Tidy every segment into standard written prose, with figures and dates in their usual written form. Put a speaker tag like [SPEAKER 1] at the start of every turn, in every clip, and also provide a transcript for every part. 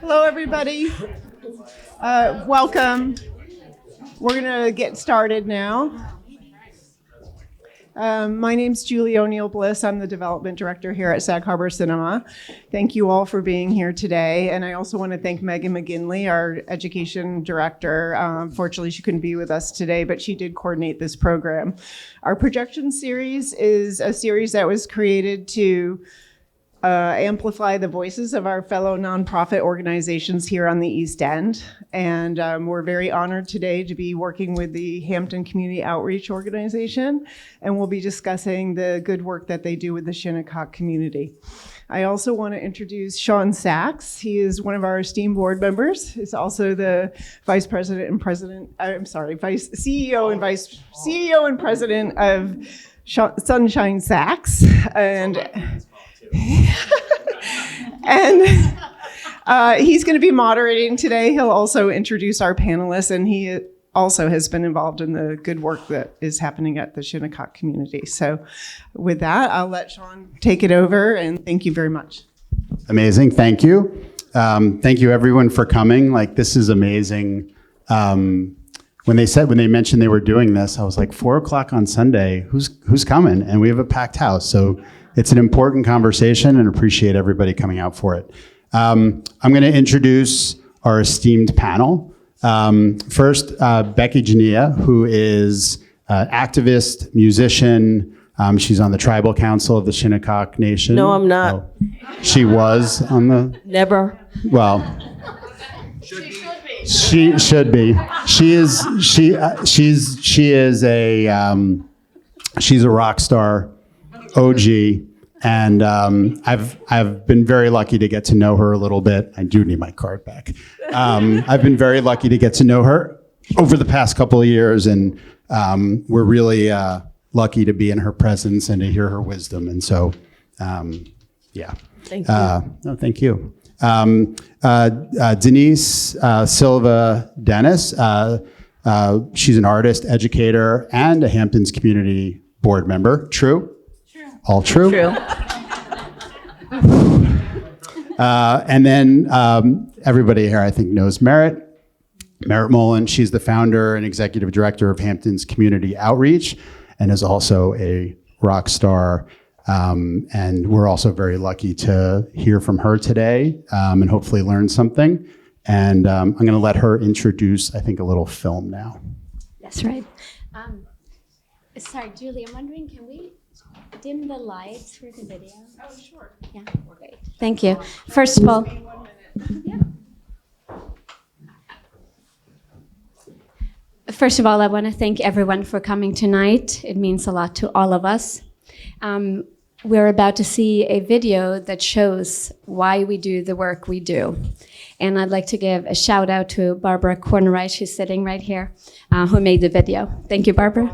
[SPEAKER 1] Hello, everybody. Welcome. We're going to get started now. My name's Julie O'Neill Bliss. I'm the development director here at Sag Harbor Cinema. Thank you all for being here today. And I also want to thank Megan McGinley, our education director. Unfortunately, she couldn't be with us today, but she did coordinate this program. Our projection series is a series that was created to amplify the voices of our fellow nonprofit organizations here on the East End. And we're very honored today to be working with the Hampton Community Outreach organization, and we'll be discussing the good work that they do with the Shinnecock community. I also want to introduce Shawn Sachs. He is one of our esteemed board members. He's also the vice president and CEO and president of Sunshine Sachs. And he's going to be moderating today. He'll also introduce our panelists, and he also has been involved in the good work that is happening at the Shinnecock community. So with that, I'll let Shawn take it over, and thank you very much.
[SPEAKER 2] Amazing. Thank you. Thank you, everyone, for coming. This is amazing. When they mentioned they were doing this, I was like, 4:00 on Sunday, who's coming? And we have a packed house. So it's an important conversation, and appreciate everybody coming out for it. I'm going to introduce our esteemed panel. First, Becky Genia, who is an activist, musician. She's on the Tribal Council of the Shinnecock Nation.
[SPEAKER 3] No, I'm not.
[SPEAKER 2] Oh, she was on the... Never. Well... She should be. She's a rock star, OG, and I've been very lucky to get to know her a little bit. I do need my card back. I've been very lucky to get to know her over the past couple of years, and we're really lucky to be in her presence and to hear her wisdom. And so, yeah.
[SPEAKER 3] Thank you.
[SPEAKER 2] No, thank you. Denise Silva-Dennis. She's an artist, educator, and a Hamptons Community board member. True? True. All true?
[SPEAKER 3] True.
[SPEAKER 2] And then everybody here, I think, knows Marit. Marit Molin. She's the founder and executive director of Hamptons Community Outreach, and is also a rock star. And we're also very lucky to hear from her today, and hopefully learn something. And I'm going to let her introduce, I think, a little film now.
[SPEAKER 4] That's right. Sorry, Julie, I'm wondering, can we dim the lights for the video?
[SPEAKER 1] Oh, sure.
[SPEAKER 4] Yeah, great. Thank you. First of all, I want to thank everyone for coming tonight. It means a lot to all of us. We're about to see a video that shows why we do the work we do. And I'd like to give a shout out to Barbara Cornwright, she's sitting right here, who made the video. Thank you, Barbara.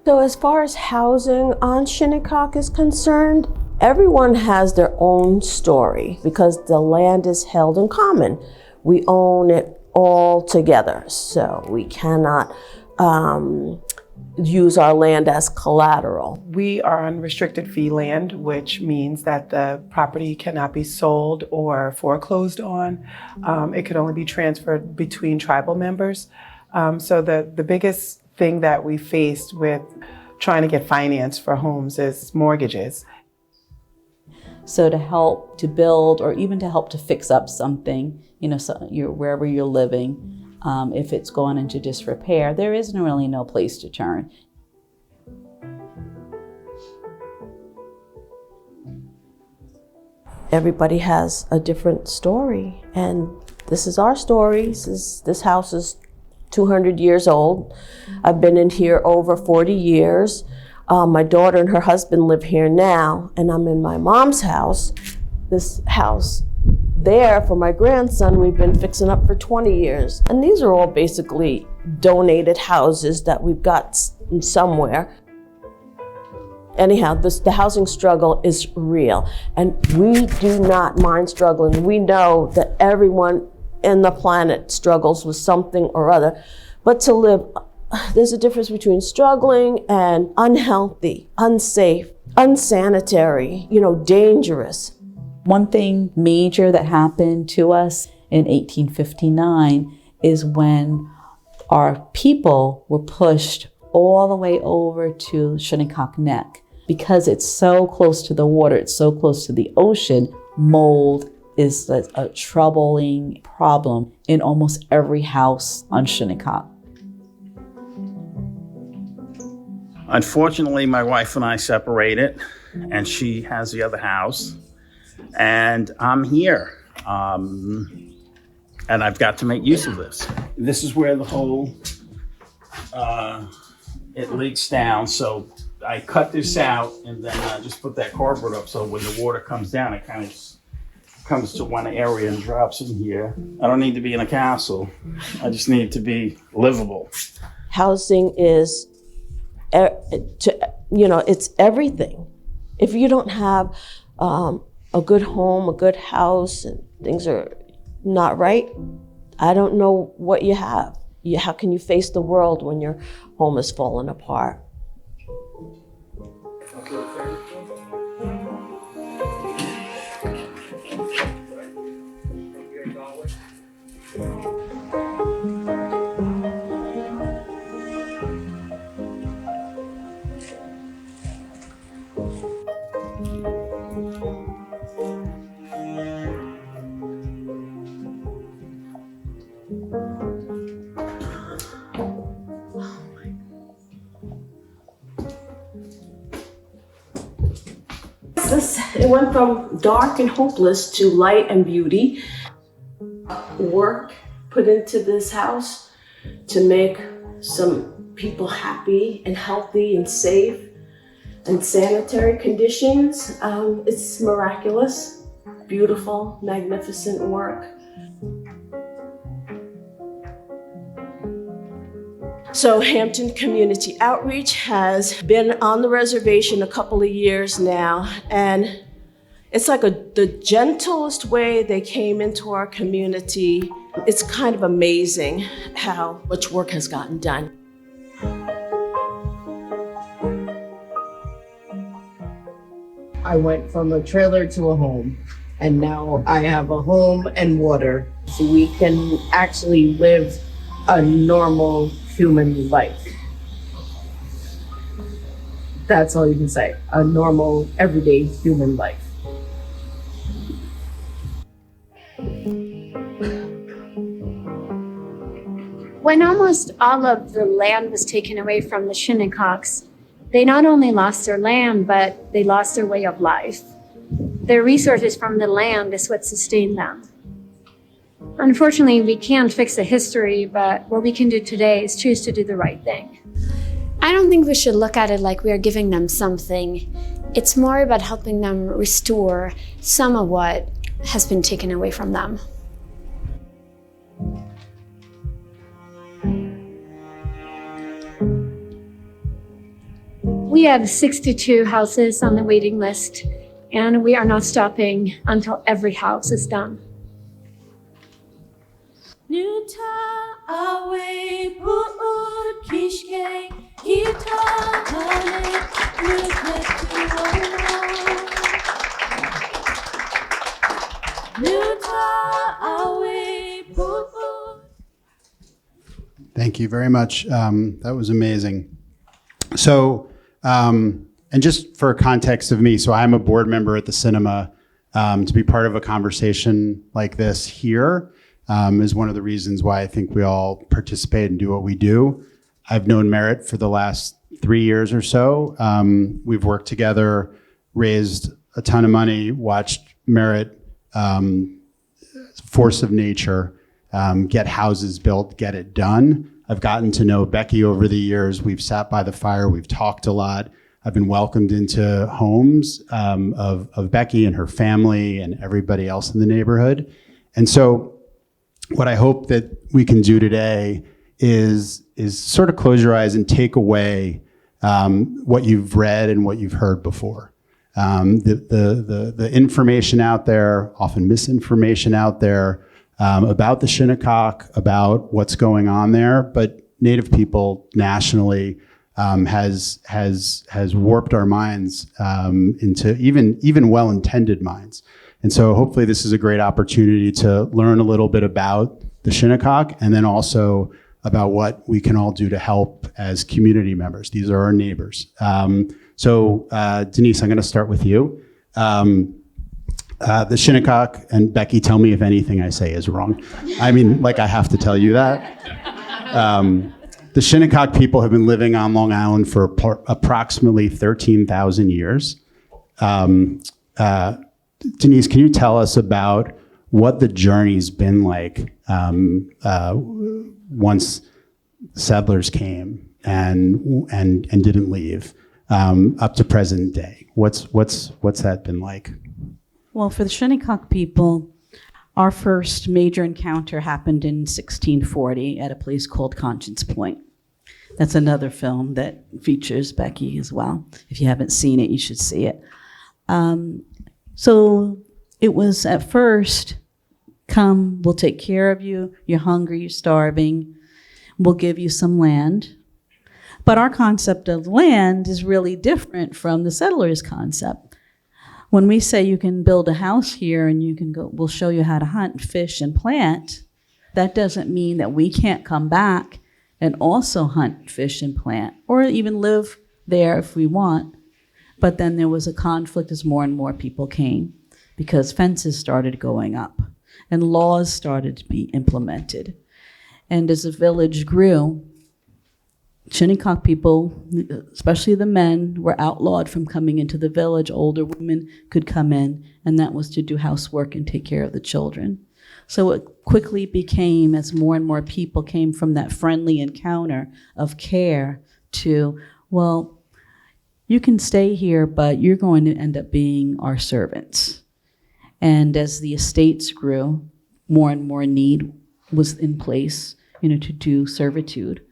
[SPEAKER 3] So as far as housing on Shinnecock is concerned, everyone has their own story because the land is held in common. We own it all together, so we cannot use our land as collateral.
[SPEAKER 5] We are on restricted fee land, which means that the property cannot be sold or foreclosed on. It can only be transferred between tribal members. So the biggest thing that we faced with trying to get finance for homes is mortgages.
[SPEAKER 6] So to help to build or even to help to fix up something, wherever you're living, if it's gone into disrepair, there is really no place to turn.
[SPEAKER 3] Everybody has a different story, and this is our story. This house is 200 years old. I've been in here over 40 years. My daughter and her husband live here now, and I'm in my mom's house. This house there for my grandson, we've been fixing up for 20 years. And these are all basically donated houses that we've got somewhere. Anyhow, the housing struggle is real, and we do not mind struggling. We know that everyone in the planet struggles with something or other, but to live, there's a difference between struggling and unhealthy, unsafe, unsanitary, dangerous.
[SPEAKER 6] One thing major that happened to us in 1859 is when our people were pushed all the way over to Shinnecock Neck. Because it's so close to the water, it's so close to the ocean, mold is a troubling problem in almost every house on Shinnecock.
[SPEAKER 7] Unfortunately, my wife and I separated, and she has the other house, and I'm here, and I've got to make use of this. This is where the whole, it leaks down, so I cut this out and then just put that cardboard up so when the water comes down, it kind of comes to one area and drops in here. I don't need to be in a castle. I just need to be livable.
[SPEAKER 3] Housing is, it's everything. If you don't have a good home, a good house, and things are not right, I don't know what you have. How can you face the world when your home is falling apart? It went from dark and hopeless to light and beauty. Work put into this house to make some people happy and healthy and safe and sanitary conditions. It's miraculous, beautiful, magnificent work. So Hampton Community Outreach has been on the reservation a couple of years now, and it's like the gentlest way they came into our community. It's kind of amazing how much work has gotten done.
[SPEAKER 8] I went from a trailer to a home, and now I have a home and water, so we can actually live a normal human life. That's all you can say, a normal, everyday human life.
[SPEAKER 4] When almost all of the land was taken away from the Shinnecocks, they not only lost their land, but they lost their way of life. Their resources from the land is what sustained them. Unfortunately, we can't fix the history, but what we can do today is choose to do the right thing. I don't think we should look at it like we are giving them something. It's more about helping them restore some of what has been taken away from them.
[SPEAKER 9] We have 62 houses on the waiting list, and we are not stopping until every house is done.
[SPEAKER 2] Thank you very much. That was amazing. So, and just for context of me, so I'm a board member at the cinema. To be part of a conversation like this here is one of the reasons why I think we all participate and do what we do. I've known Marit for the last 3 years or so. We've worked together, raised a ton of money, watched Marit, force of nature, get houses built, get it done. I've gotten to know Becky over the years. We've sat by the fire, we've talked a lot. I've been welcomed into homes of Becky and her family and everybody else in the neighborhood. And so what I hope that we can do today is sort of close your eyes and take away what you've read and what you've heard before. The information out there, often misinformation out there, about the Shinnecock, about what's going on there, but Native people nationally has warped our minds into even well-intended minds. And so hopefully this is a great opportunity to learn a little bit about the Shinnecock and then also about what we can all do to help as community members. These are our neighbors. So Denise, I'm going to start with you. The Shinnecock, and Becky, tell me if anything I say is wrong. I mean, like I have to tell you that. The Shinnecock people have been living on Long Island for approximately 13,000 years. Denise, can you tell us about what the journey's been like once settlers came and didn't leave up to present day? What's that been like?
[SPEAKER 10] Well, for the Shinnecock people, our first major encounter happened in 1640 at a place called Conscience Point. That's another film that features Becky as well. If you haven't seen it, you should see it. So it was at first, come, we'll take care of you, you're hungry, you're starving, we'll give you some land. But our concept of land is really different from the settlers' concept. When we say you can build a house here and you can go, we'll show you how to hunt, fish, and plant, that doesn't mean that we can't come back and also hunt, fish, and plant, or even live there if we want. But then there was a conflict as more and more people came because fences started going up and laws started to be implemented. And as the village grew, Shinnecock people, especially the men, were outlawed from coming into the village. Older women could come in, and that was to do housework and take care of the children. So it quickly became, as more and more people came from that friendly encounter of care to, well, you can stay here, but you're going to end up being our servants. And as the estates grew, more and more need was in place, to do servitude.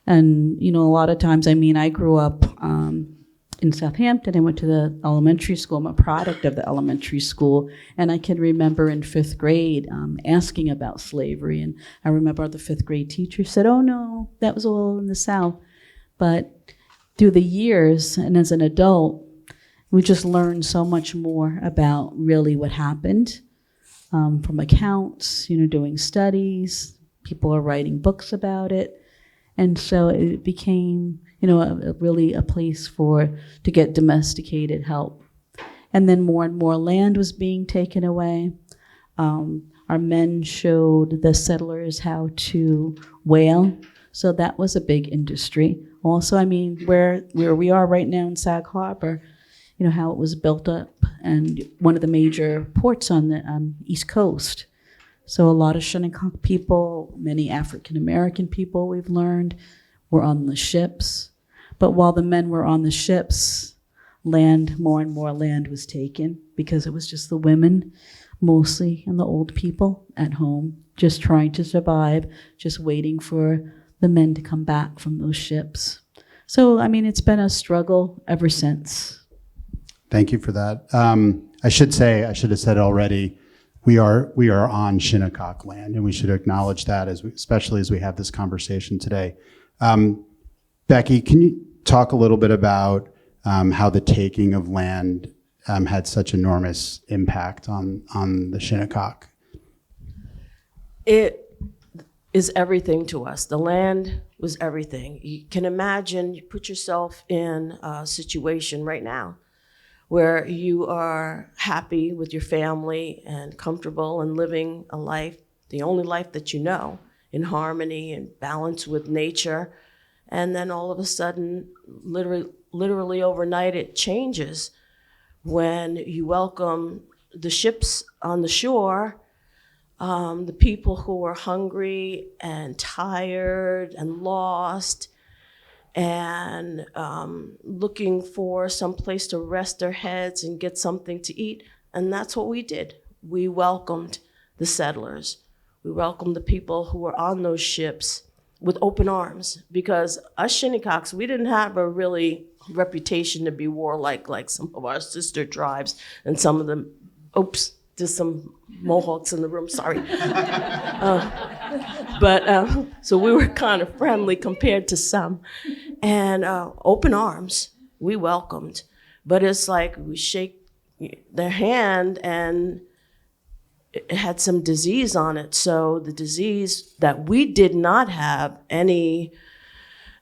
[SPEAKER 10] And, a lot of times, I grew up in Southampton. I went to the elementary school. I'm a product of the elementary school. And I can remember in 5th grade asking about slavery. And I remember the 5th grade teacher said, oh, no, that was all in the South. But through the years, and as an adult, we just learned so much more about really what happened from accounts, doing studies. People are writing books about it. And so it became, really a place to get domesticated help. And then more and more land was being taken away. Our men showed the settlers how to whale. So that was a big industry. Also, where we are right now in Sag Harbor, how it was built up and one of the major ports on the East Coast. So a lot of Shinnecock people, many African-American people we've learned, were on the ships. But while the men were on the ships, more and more land was taken because it was just the women, mostly, and the old people at home, just trying to survive, just waiting for the men to come back from those ships. So, I mean, it's been a struggle ever since.
[SPEAKER 2] Thank you for that. I should have said already, we are on Shinnecock land, and we should acknowledge that especially as we have this conversation today. Becky, can you talk a little bit about how the taking of land had such enormous impact on the Shinnecock?
[SPEAKER 3] It is everything to us. The land was everything. You can imagine, you put yourself in a situation right now where you are happy with your family and comfortable and living a life, the only life that you know, in harmony and balance with nature. And then all of a sudden, literally overnight, it changes when you welcome the ships on the shore, the people who are hungry and tired and lost and looking for some place to rest their heads and get something to eat. And that's what we did. We welcomed the settlers. We welcomed the people who were on those ships with open arms, because us Shinnecocks, we didn't have a really reputation to be warlike like some of our sister tribes and some of them. Oops, there's some Mohawks in the room, sorry. So we were kind of friendly compared to some. And open arms, we welcomed. But it's like we shake their hand and it had some disease on it. So the disease that we did not have any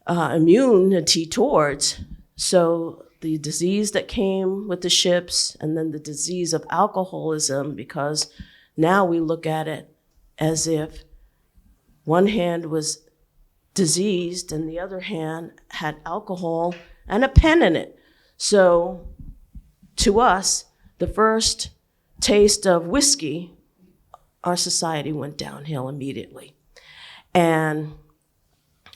[SPEAKER 3] immunity towards. So the disease that came with the ships, and then the disease of alcoholism, because now we look at it as if one hand was diseased and the other hand had alcohol and a pen in it. So to us, the first taste of whiskey, our society went downhill immediately. And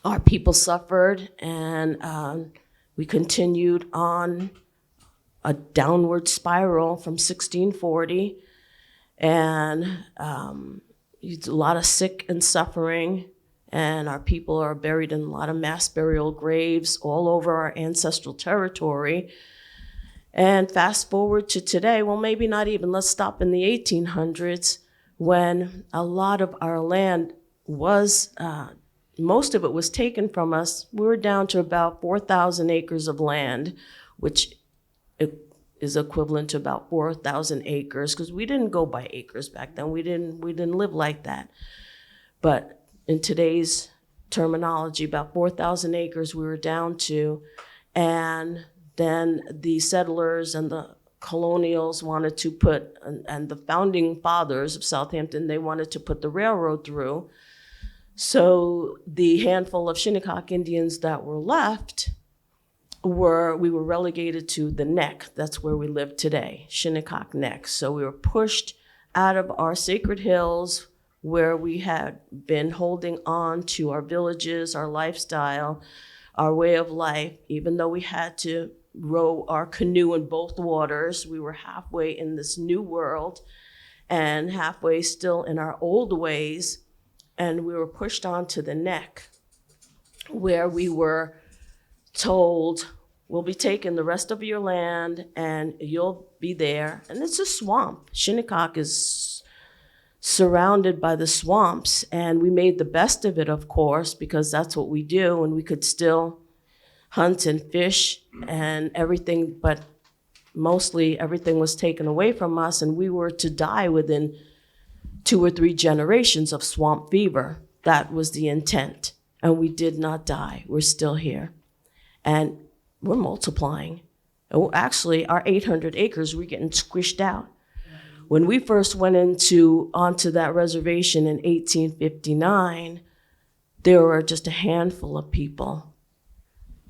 [SPEAKER 3] our people suffered, and we continued on a downward spiral from 1640, and a lot of sick and suffering, and our people are buried in a lot of mass burial graves all over our ancestral territory. And fast forward to today, well, maybe not even, let's stop in the 1800s, when a lot of our land was, most of it was taken from us. We were down to about 4,000 acres of land, which is equivalent to about 4,000 acres, because we didn't go by acres back then. We didn't live like that. But in today's terminology, about 4,000 acres we were down to, and then the settlers and the colonials wanted to put, and the founding fathers of Southampton, they wanted to put the railroad through. So the handful of Shinnecock Indians that were left we were relegated to the Neck. That's where we live today, Shinnecock Neck. So we were pushed out of our sacred hills where we had been holding on to our villages, our lifestyle, our way of life. Even though we had to row our canoe in both waters, we were halfway in this new world and halfway still in our old ways. And we were pushed onto the Neck, where we were told, we'll be taking the rest of your land and you'll be there. And it's a swamp. Shinnecock is surrounded by the swamps, and we made the best of it, of course, because that's what we do, and we could still hunt and fish and everything, but mostly everything was taken away from us, and we were to die within 2 or 3 generations of swamp fever. That was the intent, and we did not die. We're still here, and we're multiplying. Actually, our 800 acres, we're getting squished out. When we first went onto that reservation in 1859, there were just a handful of people.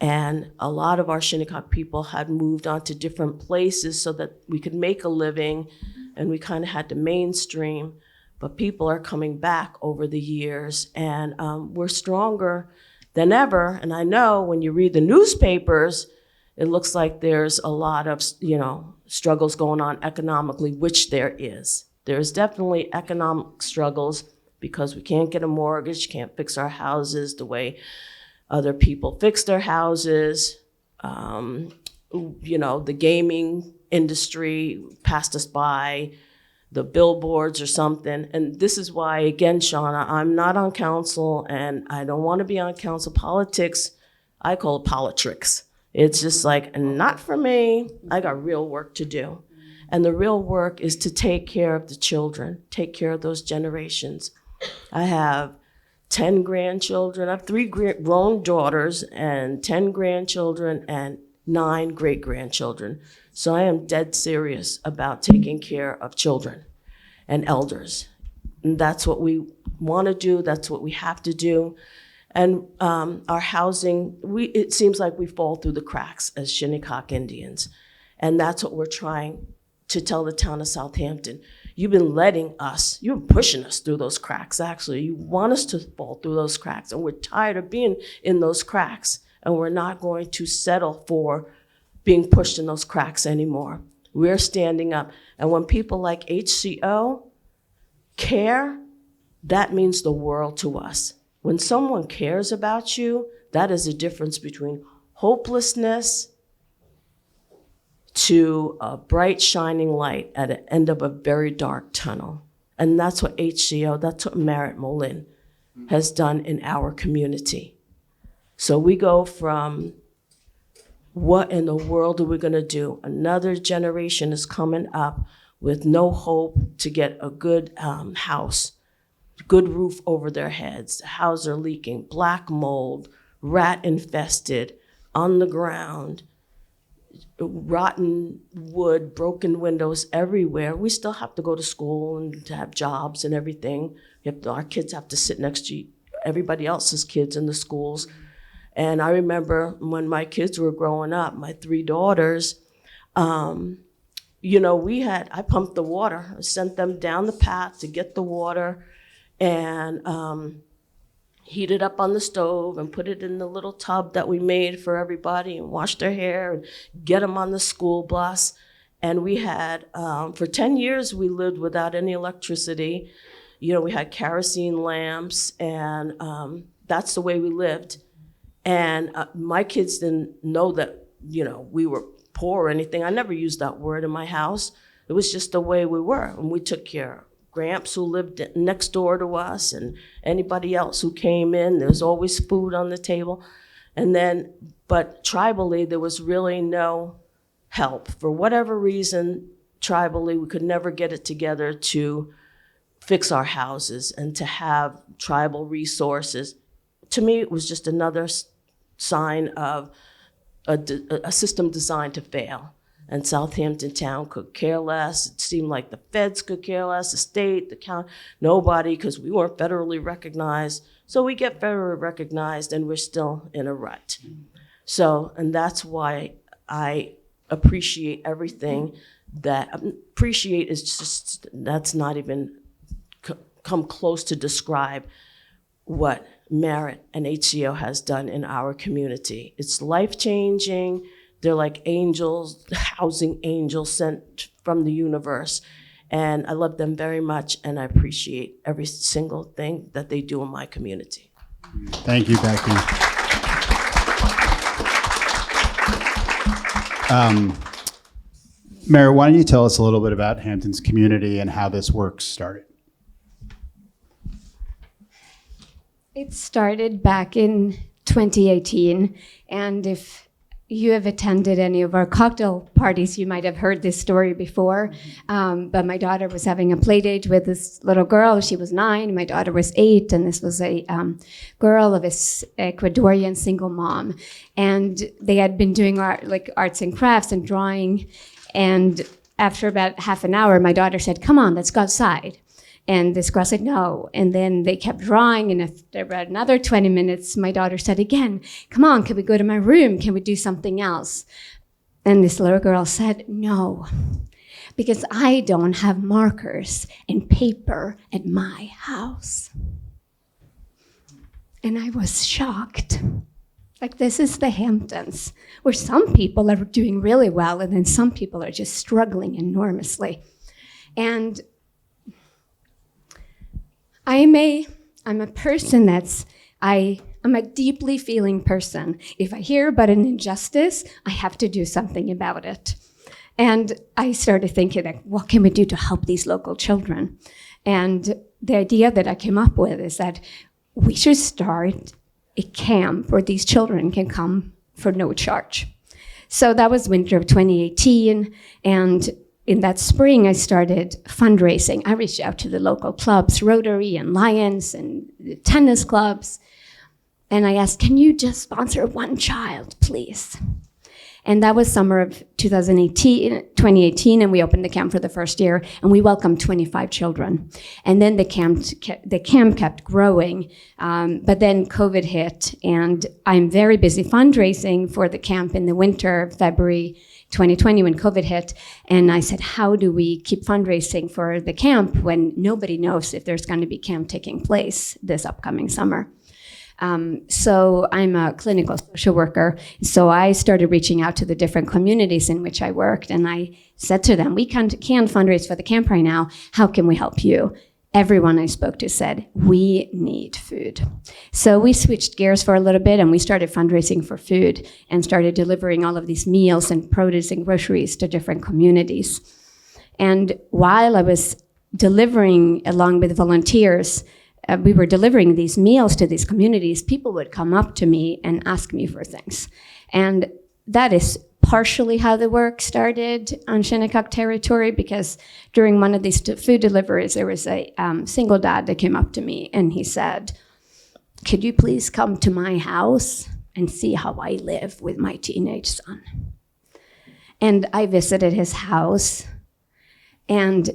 [SPEAKER 3] And a lot of our Shinnecock people had moved on to different places so that we could make a living, and we kind of had to mainstream. But people are coming back over the years, and we're stronger than ever. And I know when you read the newspapers, it looks like there's a lot of, struggles going on economically, which there is. There's definitely economic struggles because we can't get a mortgage, can't fix our houses the way Other people fix their houses. The gaming industry passed us by, the billboards or something. And this is why, again, Shawn, I'm not on council and I don't want to be on council. Politics, I call it politricks. It's just like, not for me. I got real work to do. And the real work is to take care of the children, take care of those generations. I have 10 grandchildren. I have 3 grown daughters and 10 grandchildren and 9 great-grandchildren. So I am dead serious about taking care of children and elders. And that's what we want to do. That's what we have to do. And our housing, it seems like we fall through the cracks as Shinnecock Indians. And that's what we're trying to tell the town of Southampton. You've been letting us, you're pushing us through those cracks, actually. You want us to fall through those cracks, and we're tired of being in those cracks, and we're not going to settle for being pushed in those cracks anymore. We're standing up. And when people like HCO care, that means the world to us. When someone cares about you, that is the difference between hopelessness to a bright, shining light at the end of a very dark tunnel. And that's what HCO, that's what Marit Molin has done in our community. So we go from, what in the world are we gonna do? Another generation is coming up with no hope to get a good house, good roof over their heads. The houses are leaking, black mold, rat infested, on the ground, rotten wood, broken windows everywhere. We still have to go to school and to have jobs and everything. Our kids have to sit next to everybody else's kids in the schools. And I remember when my kids were growing up, my 3 daughters, I pumped the water. I sent them down the path to get the water and heat it up on the stove and put it in the little tub that we made for everybody and wash their hair and get them on the school bus. And we had, for 10 years, we lived without any electricity. We had kerosene lamps, and that's the way we lived. And my kids didn't know that, we were poor or anything. I never used that word in my house. It was just the way we were, and we took care of Gramps, who lived next door to us, and anybody else who came in. There was always food on the table. But tribally, there was really no help. For whatever reason, tribally, we could never get it together to fix our houses and to have tribal resources. To me, it was just another sign of a system designed to fail. And Southampton town could care less. It seemed like the feds could care less, the state, the county, nobody, because we weren't federally recognized. So we get federally recognized and we're still in a rut. And that's why I appreciate everything appreciate is just, that's not even come close to describe what Marit and HCO has done in our community. It's life-changing. They're like angels, housing angels sent from the universe. And I love them very much, and I appreciate every single thing that they do in my community.
[SPEAKER 2] Thank you, Becky. Marit, why don't you tell us a little bit about Hamptons Community and how this work started?
[SPEAKER 4] It started back in 2018, and if you have attended any of our cocktail parties, you might have heard this story before. But my daughter was having a play date with this little girl. She was 9, my daughter was 8, and this was a girl of a Ecuadorian single mom. And they had been doing arts and crafts and drawing. And after about half an hour, my daughter said, "Come on, let's go outside." And this girl said no. And then they kept drawing. And after about another 20 minutes, my daughter said again, "Come on, can we go to my room? Can we do something else?" And this little girl said, "No, because I don't have markers and paper at my house." And I was shocked. Like, this is the Hamptons, where some people are doing really well, and then some people are just struggling enormously. And I'm a person I I'm a deeply feeling person. If I hear about an injustice, I have to do something about it. And I started thinking, like, what can we do to help these local children? And the idea that I came up with is that we should start a camp where these children can come for no charge. So that was winter of 2018, and in that spring, I started fundraising. I reached out to the local clubs, Rotary and Lions and the tennis clubs, and I asked, can you just sponsor one child, please? And that was summer of 2018, and we opened the camp for the first year, and we welcomed 25 children. And then the camp kept growing, but then COVID hit, and I'm very busy fundraising for the camp in the winter, February 2020, when COVID hit. And I said, how do we keep fundraising for the camp when nobody knows if there's going to be camp taking place this upcoming summer? So I'm a clinical social worker. So I started reaching out to the different communities in which I worked. And I said to them, we can't fundraise for the camp right now. How can we help you? Everyone I spoke to said, we need food. So we switched gears for a little bit and we started fundraising for food and started delivering all of these meals and produce and groceries to different communities. And while I was delivering along with volunteers, we were delivering these meals to these communities, people would come up to me and ask me for things. And that is partially how the work started on Shinnecock territory, because during one of these food deliveries, there was a single dad that came up to me and he said, could you please come to my house and see how I live with my teenage son? And I visited his house and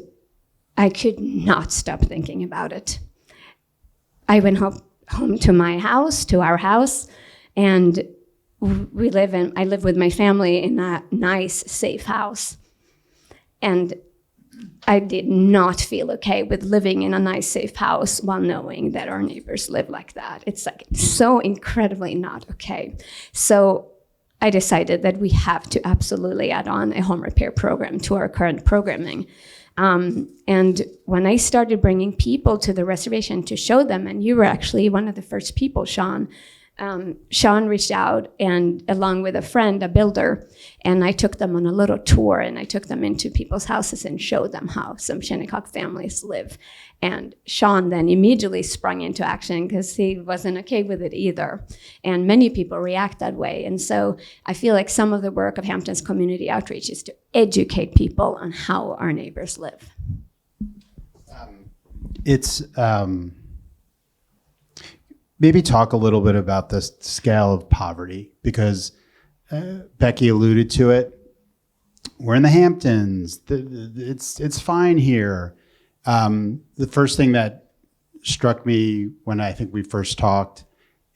[SPEAKER 4] I could not stop thinking about it. I went home to my house, to our house, and I live with my family in a nice, safe house. And I did not feel okay with living in a nice, safe house while knowing that our neighbors live like that. It's like so incredibly not okay. So I decided that we have to absolutely add on a home repair program to our current programming. And when I started bringing people to the reservation to show them, and you were actually one of the first people, Shawn, Shawn reached out and along with a friend, a builder, and I took them on a little tour and I took them into people's houses and showed them how some Shinnecock families live. And Shawn then immediately sprung into action because he wasn't okay with it either. And many people react that way. And so I feel like some of the work of Hamptons Community Outreach is to educate people on how our neighbors live.
[SPEAKER 2] Maybe talk a little bit about the scale of poverty, because Becky alluded to it. We're in the Hamptons. It's fine here. The first thing that struck me when I think we first talked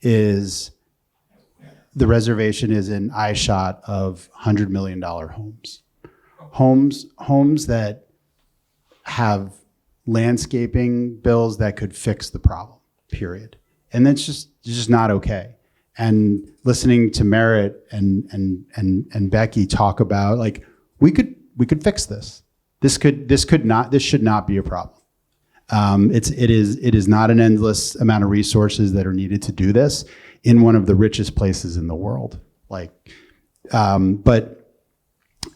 [SPEAKER 2] is the reservation is in eyeshot of $100 million homes. Homes that have landscaping bills that could fix the problem, period. And that's just not okay. And listening to Marit and Becky talk about, like, we could fix this. This should not be a problem. It is not an endless amount of resources that are needed to do this in one of the richest places in the world. But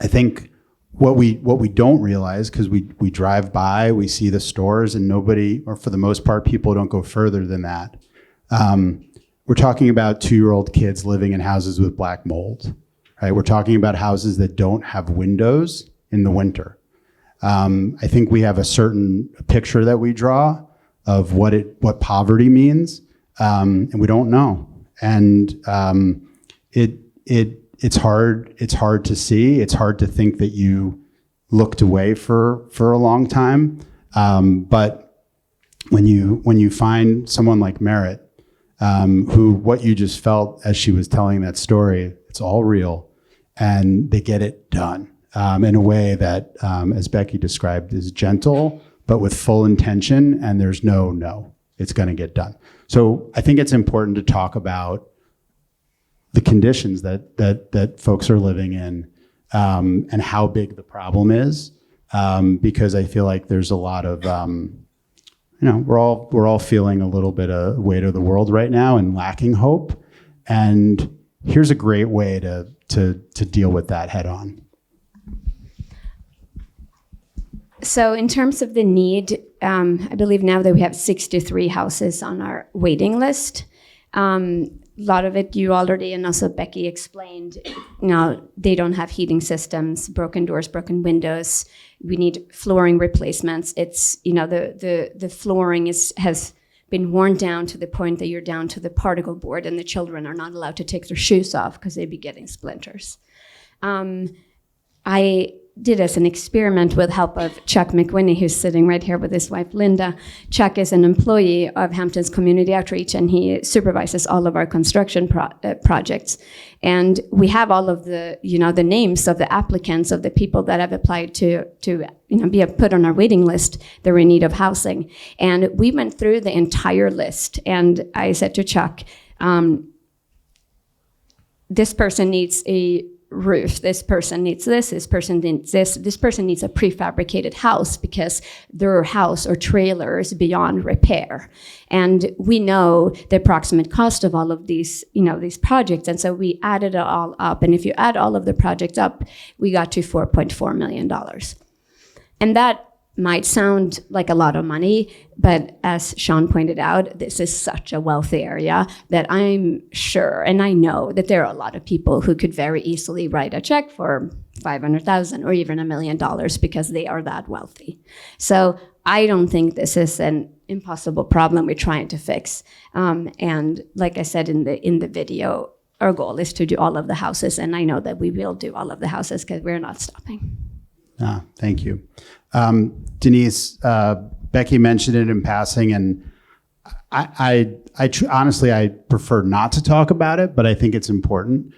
[SPEAKER 2] I think what we don't realize, because we drive by, we see the stores, and nobody, or for the most part, people don't go further than that. We're talking about 2-year-old kids living in houses with black mold, right? We're talking about houses that don't have windows in the winter. I think we have a certain picture that we draw of what poverty means, and we don't know. And it's hard to see. It's hard to think that you looked away for a long time. But when you find someone like Marit, who what you just felt as she was telling that story, it's all real, and they get it done in a way that, as Becky described, is gentle but with full intention, and there's no, it's going to get done. So I think it's important to talk about the conditions that folks are living in, and how big the problem is, because I feel like there's a lot of we're all feeling a little bit of weight of the world right now and lacking hope. And here's a great way to deal with that head on.
[SPEAKER 4] So in terms of the need, I believe now that we have 63 houses on our waiting list. A lot of it you already, and also Becky explained, they don't have heating systems, broken doors, broken windows. We need flooring replacements. It's, the flooring has been worn down to the point that you're down to the particle board, and the children are not allowed to take their shoes off because they'd be getting splinters. I did as an experiment with help of Chuck McWhinney, who's sitting right here with his wife, Linda. Chuck is an employee of Hamptons Community Outreach, and he supervises all of our construction projects. And we have all of the, the names of the applicants, of the people that have applied to be put on our waiting list that are in need of housing. And we went through the entire list, and I said to Chuck, this person needs a roof, this person needs this person needs this person needs a prefabricated house because their house or trailer is beyond repair. And we know the approximate cost of all of these, these projects. And so we added it all up. And if you add all of the projects up, we got to $4.4 million. And that might sound like a lot of money, but as Shawn pointed out, this is such a wealthy area that I'm sure, and I know that there are a lot of people who could very easily write a check for $500,000 or even $1 million because they are that wealthy. So I don't think this is an impossible problem we're trying to fix. And like I said in the video, our goal is to do all of the houses, and I know that we will do all of the houses because we're not stopping.
[SPEAKER 2] Thank you. Denise, Becky mentioned it in passing, and honestly, I prefer not to talk about it, but I think it's important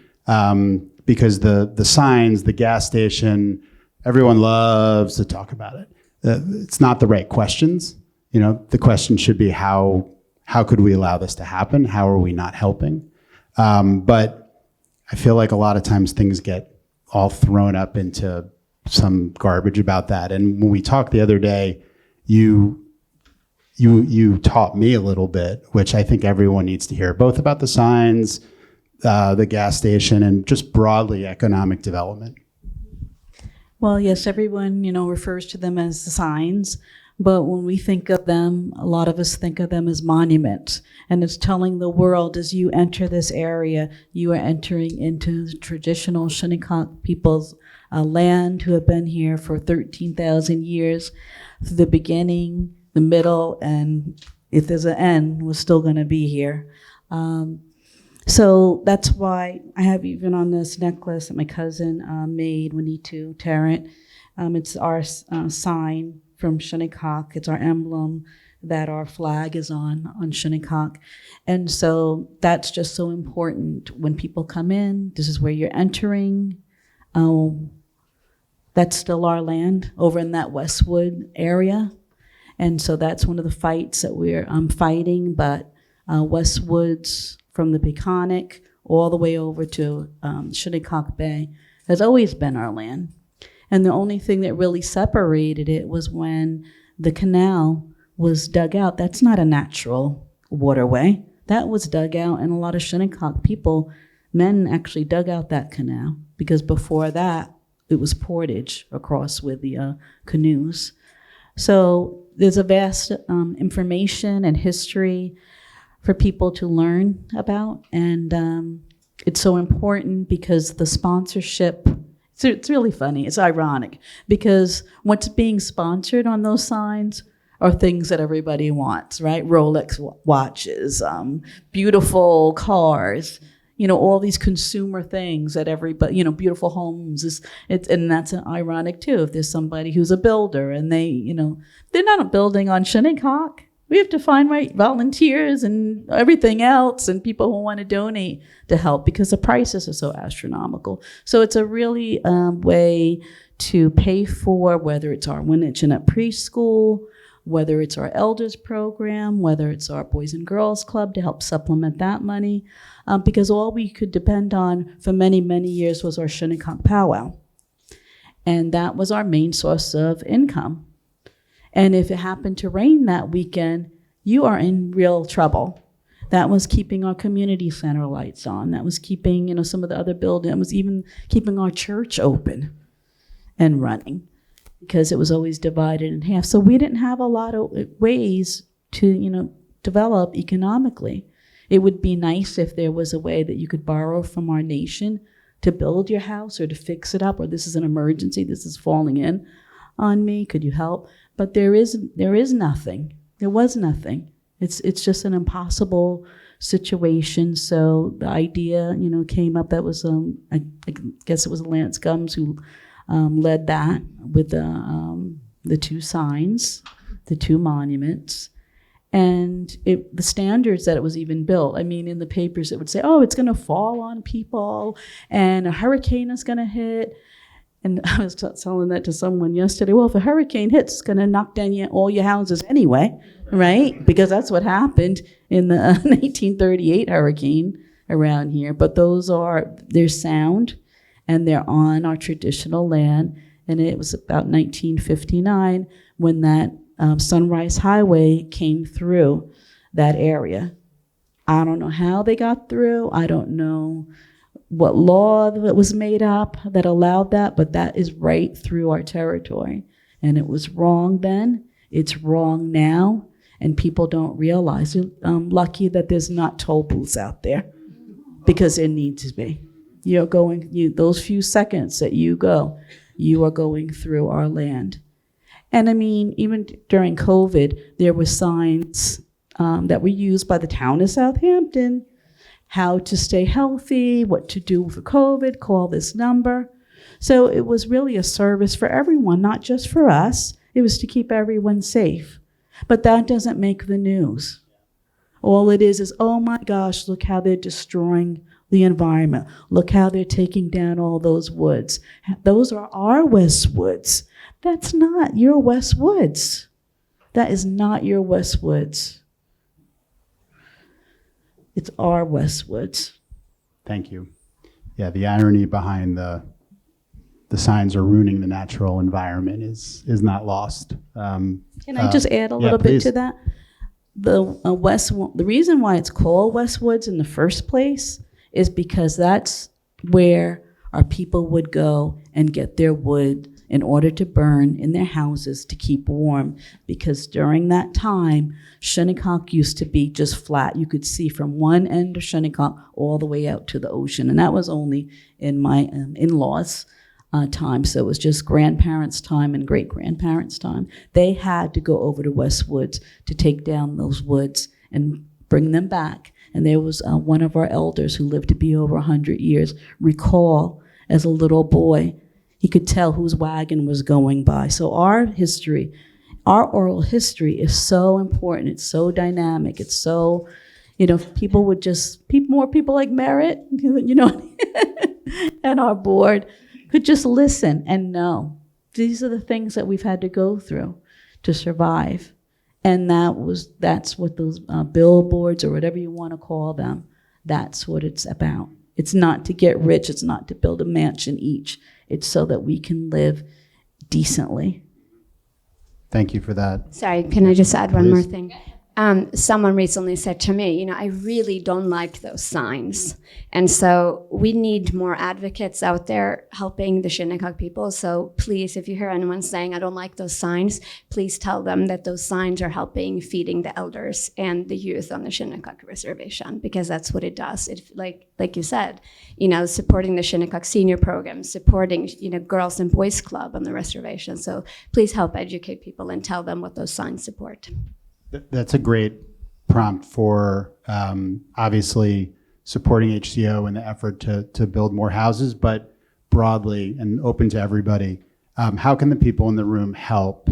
[SPEAKER 2] because the signs, the gas station, everyone loves to talk about it. It's not the right questions. The question should be how could we allow this to happen? How are we not helping? But I feel like a lot of times things get all thrown up into some garbage about that. And when we talked the other day, you taught me a little bit, which I think everyone needs to hear, both about the signs, the gas station, and just broadly economic development.
[SPEAKER 10] Well, yes, everyone, refers to them as the signs, but when we think of them, a lot of us think of them as monuments. And it's telling the world as you enter this area, you are entering into the traditional Shinnecock people's land who have been here for 13,000 years. Through the beginning, the middle, and if there's an end, we're still going to be here. So that's why I have even on this necklace that my cousin made, Juanito Tarrant. It's our sign from Shinnecock. It's our emblem that our flag is on Shinnecock. And so that's just so important. When people come in, this is where you're entering. That's still our land over in that Westwood area. And so that's one of the fights that we're fighting. But Westwoods from the Peconic all the way over to Shinnecock Bay has always been our land. And the only thing that really separated it was when the canal was dug out. That's not a natural waterway. That was dug out, and a lot of Shinnecock people, men actually dug out that canal because before that, it was portage across with the canoes. So there's a vast information and history for people to learn about. And it's so important because the sponsorship, it's really funny, it's ironic, because what's being sponsored on those signs are things that everybody wants, right? Rolex watches, beautiful cars, all these consumer things that everybody, beautiful homes. And that's ironic too. If there's somebody who's a builder and they're not building on Shinnecock. We have to find volunteers and everything else and people who want to donate to help because the prices are so astronomical. So it's a really way to pay for, whether it's our Winnetchinut preschool, whether it's our elders program, whether it's our Boys and Girls Club to help supplement that money, because all we could depend on for many, many years was our Shinnecock powwow. And that was our main source of income. And if it happened to rain that weekend, you are in real trouble. That was keeping our community center lights on. That was keeping, some of the other buildings. It was even keeping our church open and running because it was always divided in half. So we didn't have a lot of ways to, develop economically. It would be nice if there was a way that you could borrow from our nation to build your house or to fix it up, or this is an emergency, this is falling in on me, could you help? But there is nothing. There was nothing. It's just an impossible situation. So the idea, came up. That was I guess it was Lance Gums who led that with the two signs, the two monuments, and the standards that it was even built. I mean, in the papers it would say, "Oh, it's going to fall on people, and a hurricane is going to hit." And I was telling that to someone yesterday. Well, if a hurricane hits, it's going to knock down all your houses anyway, right? Because that's what happened in the 1938 hurricane around here. But they're sound, and they're on our traditional land. And it was about 1959 when that Sunrise Highway came through that area. I don't know how they got through. I don't know what law that was made up that allowed that, but that is right through our territory. And it was wrong then, it's wrong now, and people don't realize. I'm lucky that there's not toll booths out there, because there needs to be. Those few seconds that you go, you are going through our land. And I mean, even during COVID, there were signs that were used by the town of Southampton, how to stay healthy, what to do for COVID, call this number. So it was really a service for everyone, not just for us. It was to keep everyone safe. But that doesn't make the news. All it is, oh my gosh, look how they're destroying the environment. Look how they're taking down all those woods. Those are our West Woods. That's not your West Woods. That is not your West Woods. It's our West Woods.
[SPEAKER 2] Thank you. Yeah, the irony behind the signs are ruining the natural environment is not lost.
[SPEAKER 10] Can I just add a little bit
[SPEAKER 2] please.
[SPEAKER 10] to that? The reason why it's called West Woods in the first place is because that's where our people would go and get their wood in order to burn in their houses to keep warm. Because during that time, Shinnecock used to be just flat. You could see from one end of Shinnecock all the way out to the ocean. And that was only in my in-laws' time. So it was just grandparents' time and great-grandparents' time. They had to go over to West Woods to take down those woods and bring them back. And there was one of our elders who lived to be over 100 years recall as a little boy, he could tell whose wagon was going by. So our history, our oral history is so important. It's so dynamic. It's so, people would more people like Marit, and our board could just listen and know. These are the things that we've had to go through to survive. And that's what those billboards or whatever you want to call them, that's what it's about. It's not to get rich. It's not to build a mansion each. It's so that we can live decently.
[SPEAKER 2] Thank you for that.
[SPEAKER 4] Sorry, can I just add one
[SPEAKER 2] Please.
[SPEAKER 4] more thing? Someone recently said to me, I really don't like those signs. And so we need more advocates out there helping the Shinnecock people. So please, if you hear anyone saying, I don't like those signs, please tell them that those signs are helping feeding the elders and the youth on the Shinnecock Reservation, because that's what it does. It, like you said, supporting the Shinnecock Senior Program, supporting, Girls and Boys Club on the reservation. So please help educate people and tell them what those signs support.
[SPEAKER 2] That's a great prompt for obviously supporting HCO in the effort to build more houses, but broadly and open to everybody. How can the people in the room help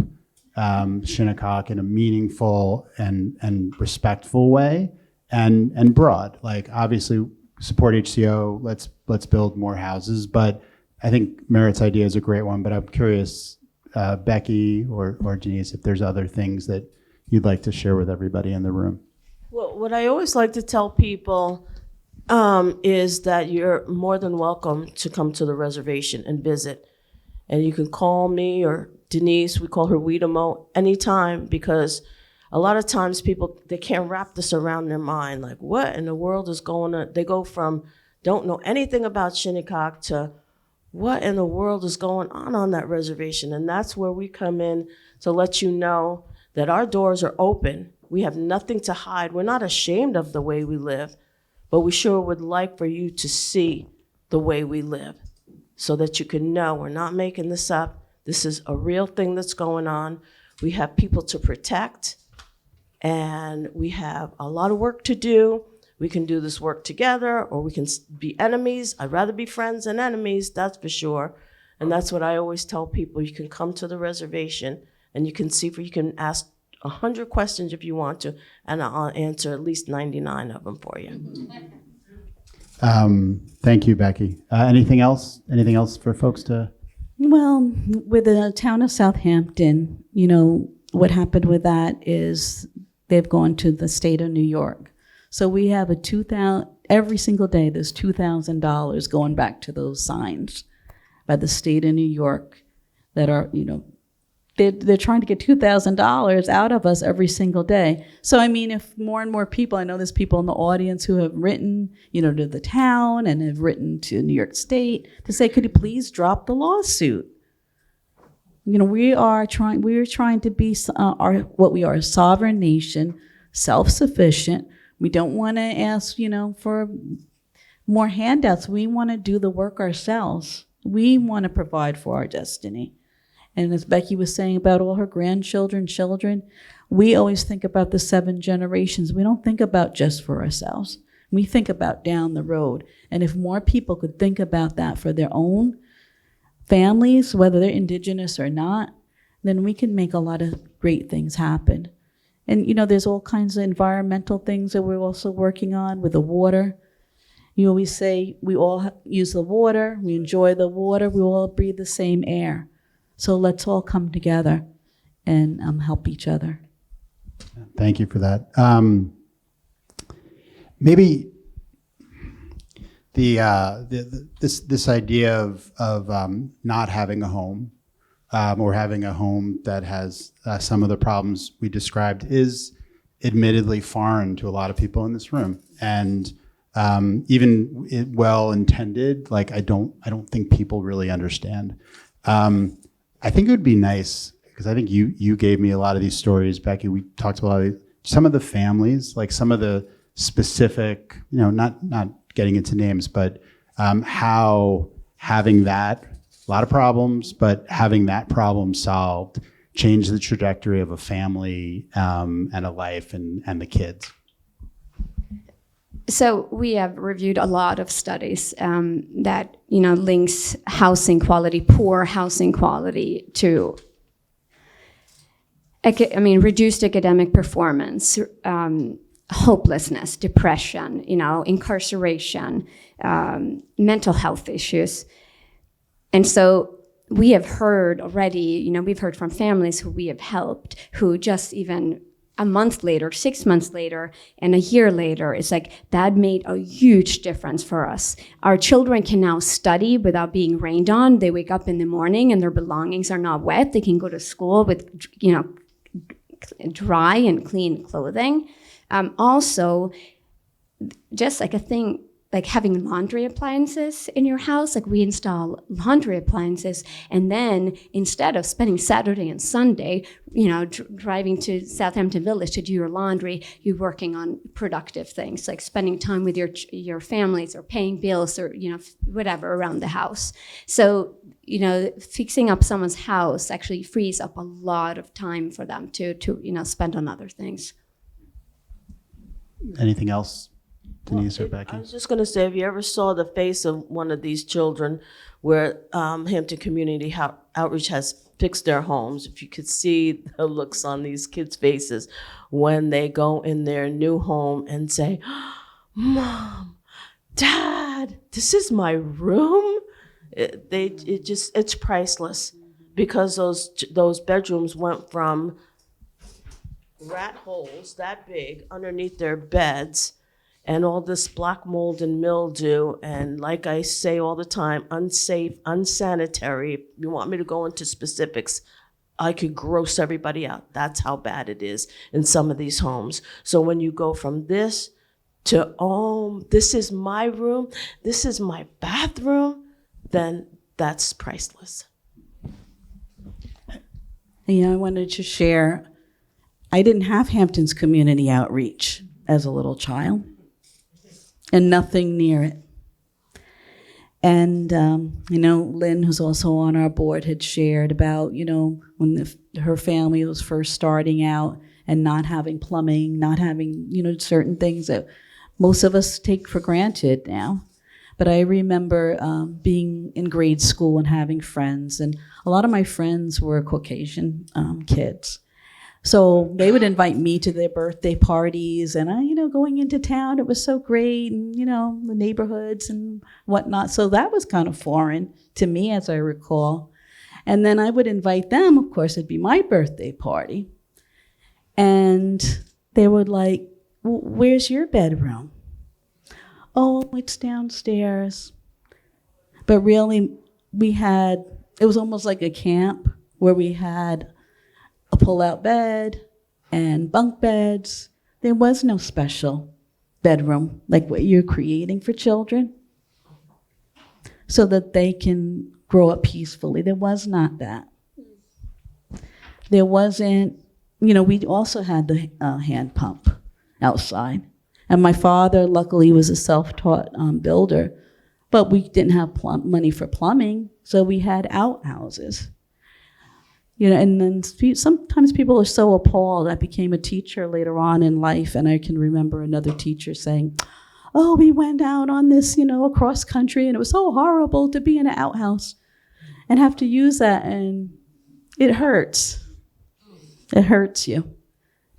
[SPEAKER 2] Shinnecock in a meaningful and respectful way and broad? Like, obviously support HCO, let's build more houses, but I think Marit's idea is a great one, but I'm curious, Becky or Denise, if there's other things that you'd like to share with everybody in the room.
[SPEAKER 3] Well, what I always like to tell people is that you're more than welcome to come to the reservation and visit. And you can call me or Denise, we call her Weetahmoe, anytime, because a lot of times people, they can't wrap this around their mind. Like, what in the world is going on? They go from don't know anything about Shinnecock to what in the world is going on that reservation? And that's where we come in to let you know that our doors are open. We have nothing to hide. We're not ashamed of the way we live, but we sure would like for you to see the way we live so that you can know we're not making this up. This is a real thing that's going on. We have people to protect, and we have a lot of work to do. We can do this work together, or we can be enemies. I'd rather be friends than enemies, that's for sure. And that's what I always tell people. You can come to the reservation, and you can see, you can ask 100 questions if you want to, and I'll answer at least 99 of them for you.
[SPEAKER 2] Thank you, Becky. Anything else? Anything else for folks to?
[SPEAKER 10] Well, with the town of Southampton, what happened with that is they've gone to the state of New York. So we have every single day there's $2,000 going back to those signs by the state of New York that are, they're trying to get $2,000 out of us every single day. So, if more and more people, I know there's people in the audience who have written, to the town and have written to New York State to say, could you please drop the lawsuit? We're trying to be what we are, a sovereign nation, self-sufficient. We don't want to ask, for more handouts. We want to do the work ourselves. We want to provide for our destiny. And as Becky was saying about all her grandchildren, children, we always think about the 7 generations. We don't think about just for ourselves. We think about down the road. And if more people could think about that for their own families, whether they're indigenous or not, then we can make a lot of great things happen. And, there's all kinds of environmental things that we're also working on with the water. You always say we all use the water, we enjoy the water, we all breathe the same air. So let's all come together and help each other.
[SPEAKER 2] Thank you for that. Maybe this idea of not having a home or having a home that has some of the problems we described is admittedly foreign to a lot of people in this room, and even well-intended. Like I don't think people really understand. I think it would be nice, because I think you gave me a lot of these stories, Becky. We talked about some of the families, like some of the specific, not getting into names, but how having that, a lot of problems, but having that problem solved changed the trajectory of a family and a life and the kids.
[SPEAKER 4] So we have reviewed a lot of studies that links housing quality, poor housing quality, to reduced academic performance, hopelessness, depression, incarceration, mental health issues. And so we have heard already, we've heard from families who we have helped, who just even a month later, 6 months later, and a year later, it's like, that made a huge difference for us. Our children can now study without being rained on. They wake up in the morning and their belongings are not wet. They can go to school with, dry and clean clothing. Also, just like a thing, like having laundry appliances in your house, like we install laundry appliances, and then instead of spending Saturday and Sunday, driving to Southampton Village to do your laundry, you're working on productive things, like spending time with your families or paying bills or, whatever around the house. So, fixing up someone's house actually frees up a lot of time for them to spend on other things.
[SPEAKER 2] Anything else? Denise or Becky?
[SPEAKER 3] I was just going to say, if you ever saw the face of one of these children where Hampton Community Outreach has fixed their homes, if you could see the looks on these kids' faces when they go in their new home and say, Mom, Dad, this is my room. It's priceless, because those bedrooms went from rat holes that big underneath their beds, and all this black mold and mildew, and like I say all the time, unsafe, unsanitary. If you want me to go into specifics, I could gross everybody out. That's how bad it is in some of these homes. So when you go from this to, oh, this is my room, this is my bathroom, then that's priceless.
[SPEAKER 10] I wanted to share, I didn't have Hamptons Community Outreach as a little child, and nothing near it. And, Lynn, who's also on our board, had shared about, when her family was first starting out and not having plumbing, not having, certain things that most of us take for granted now. But I remember being in grade school and having friends, and a lot of my friends were Caucasian kids. So they would invite me to their birthday parties, and going into town, it was so great, and the neighborhoods and whatnot. So that was kind of foreign to me, as I recall. And then I would invite them. Of course, it'd be my birthday party, and they would like, "Where's your bedroom?" "Oh, it's downstairs." But really, it was almost like a camp where we had a pull-out bed and bunk beds. There was no special bedroom like what you're creating for children so that they can grow up peacefully. There was not that. There wasn't, we also had the hand pump outside. And my father, luckily, was a self-taught builder, but we didn't have money for plumbing, so we had outhouses. And then sometimes people are so appalled. I became a teacher later on in life, and I can remember another teacher saying, "Oh, we went out on this, across country, and it was so horrible to be in an outhouse and have to use that." And it hurts. It hurts you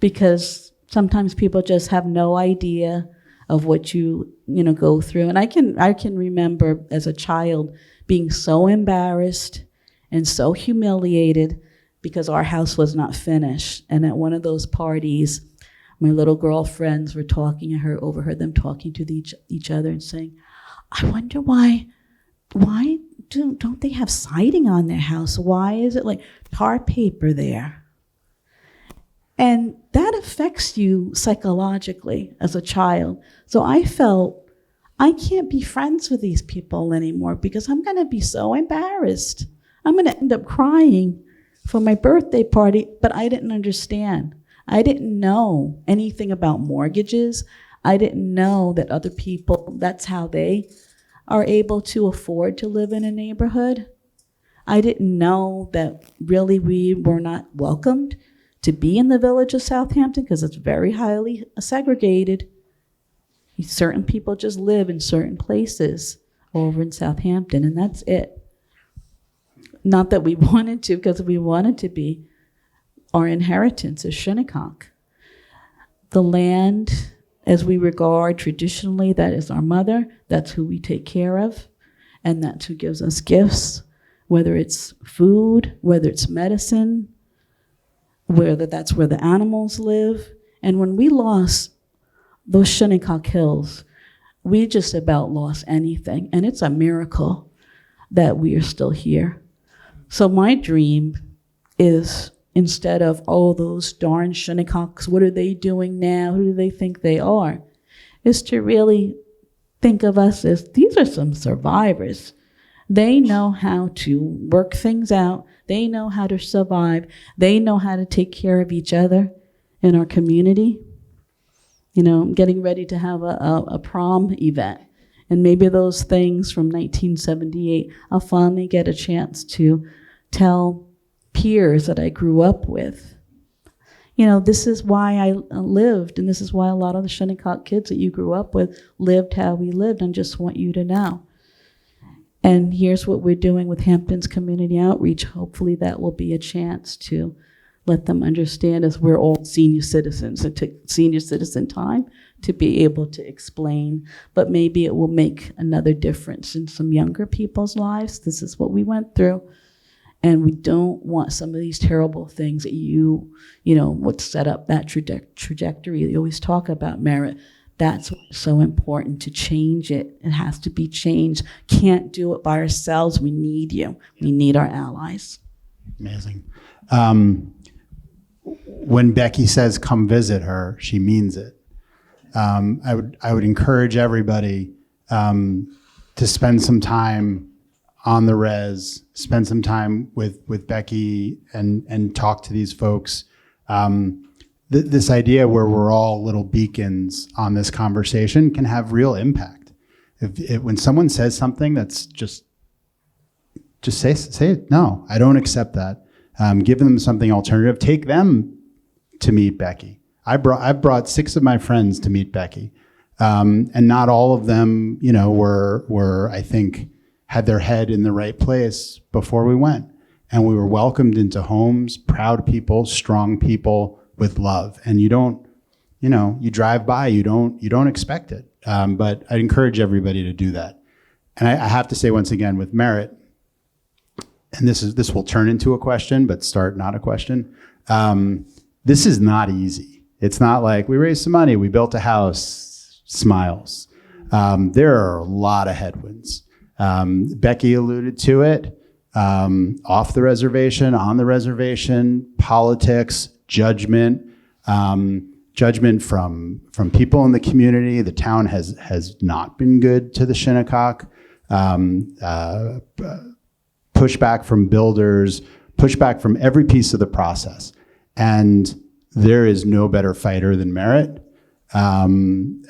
[SPEAKER 10] because sometimes people just have no idea of what you go through. And I can remember as a child being so embarrassed and so humiliated because our house was not finished. And at one of those parties, my little girlfriends were talking, I overheard them talking to each other and saying, "I wonder why don't they have siding on their house? Why is it like tar paper there?" And that affects you psychologically as a child. So I felt, I can't be friends with these people anymore because I'm going to be so embarrassed. I'm going to end up crying for my birthday party, but I didn't understand. I didn't know anything about mortgages. I didn't know that other people, that's how they are able to afford to live in a neighborhood. I didn't know that really we were not welcomed to be in the village of Southampton because it's very highly segregated. Certain people just live in certain places over in Southampton, and that's it. Not that we wanted to, because we wanted to be. Our inheritance is Shinnecock. The land, as we regard traditionally, that is our mother. That's who we take care of, and that's who gives us gifts, whether it's food, whether it's medicine, whether that's where the animals live. And when we lost those Shinnecock Hills, we just about lost anything. And it's a miracle that we are still here. So my dream is, instead of, "Oh, those darn Shinnecocks, what are they doing now? Who do they think they are?" is to really think of us as, these are some survivors. They know how to work things out. They know how to survive. They know how to take care of each other in our community. I'm getting ready to have a prom event. And maybe those things from 1978, I'll finally get a chance to tell peers that I grew up with. This is why I lived, and this is why a lot of the Shinnecock kids that you grew up with lived how we lived, and just want you to know. And here's what we're doing with Hamptons Community Outreach. Hopefully that will be a chance to let them understand, as we're all senior citizens. It took senior citizen time to be able to explain, but maybe it will make another difference in some younger people's lives. This is what we went through. And we don't want some of these terrible things that would set up that trajectory. You always talk about, Marit, That's what's so important to change it. It has to be changed. Can't do it by ourselves. We need you. We need our allies.
[SPEAKER 2] Amazing. When Becky says come visit her, she means it. I would encourage everybody to spend some time on the res, spend some time with Becky and talk to these folks. This idea where we're all little beacons on this conversation can have real impact. When someone says something that's just say it. No, I don't accept that. Give them something alternative. Take them to meet Becky. I've brought 6 of my friends to meet Becky, and not all of them, were I think had their head in the right place before we went, and we were welcomed into homes, proud people, strong people with love. And you don't, you drive by, you don't expect it, but I'd encourage everybody to do that. And I have to say once again with Marit, and this will turn into a question, but start not a question. This is not easy. It's not like we raised some money, we built a house, smiles. There are a lot of headwinds. Becky alluded to it, off the reservation, on the reservation, politics, judgment from people in the community. The town has not been good to the Shinnecock. Pushback from builders, pushback from every piece of the process. And there is no better fighter than Marit. And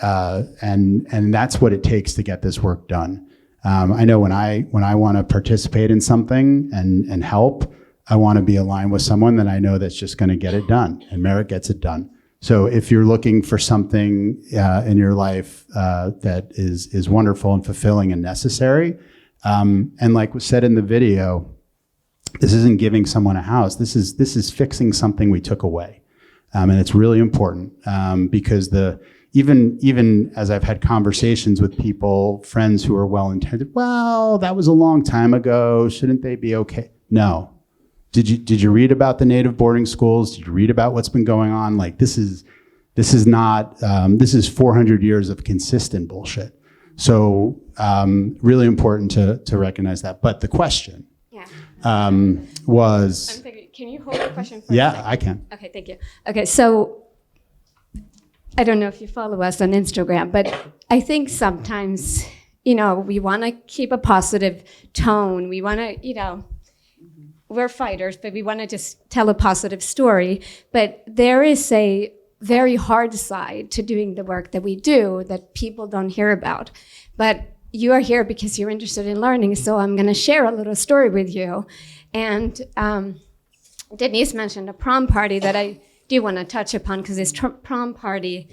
[SPEAKER 2] that's what it takes to get this work done. I know when I want to participate in something and help, I want to be aligned with someone that I know that's just going to get it done, and Marit gets it done. So if you're looking for something in your life that is wonderful and fulfilling and necessary, and like was said in the video, this isn't giving someone a house. This is fixing something we took away, and it's really important because even as I've had conversations with people, friends who are well-intended, well, that was a long time ago. Shouldn't they be okay? No. Did you read about the native boarding schools? Did you read about what's been going on? Like this is 400 years of consistent bullshit. So really important to recognize that. But the question was.
[SPEAKER 4] I'm thinking, can you hold the question for a
[SPEAKER 2] Yeah,
[SPEAKER 4] second?
[SPEAKER 2] I can.
[SPEAKER 4] Okay, thank you. Okay, so I don't know if you follow us on Instagram, but I think sometimes, we want to keep a positive tone. We want to, we're fighters, but we want to just tell a positive story. But there is a very hard side to doing the work that we do that people don't hear about. But you are here because you're interested in learning, so I'm going to share a little story with you. And Denise mentioned a prom party that I do want to touch upon, because this prom party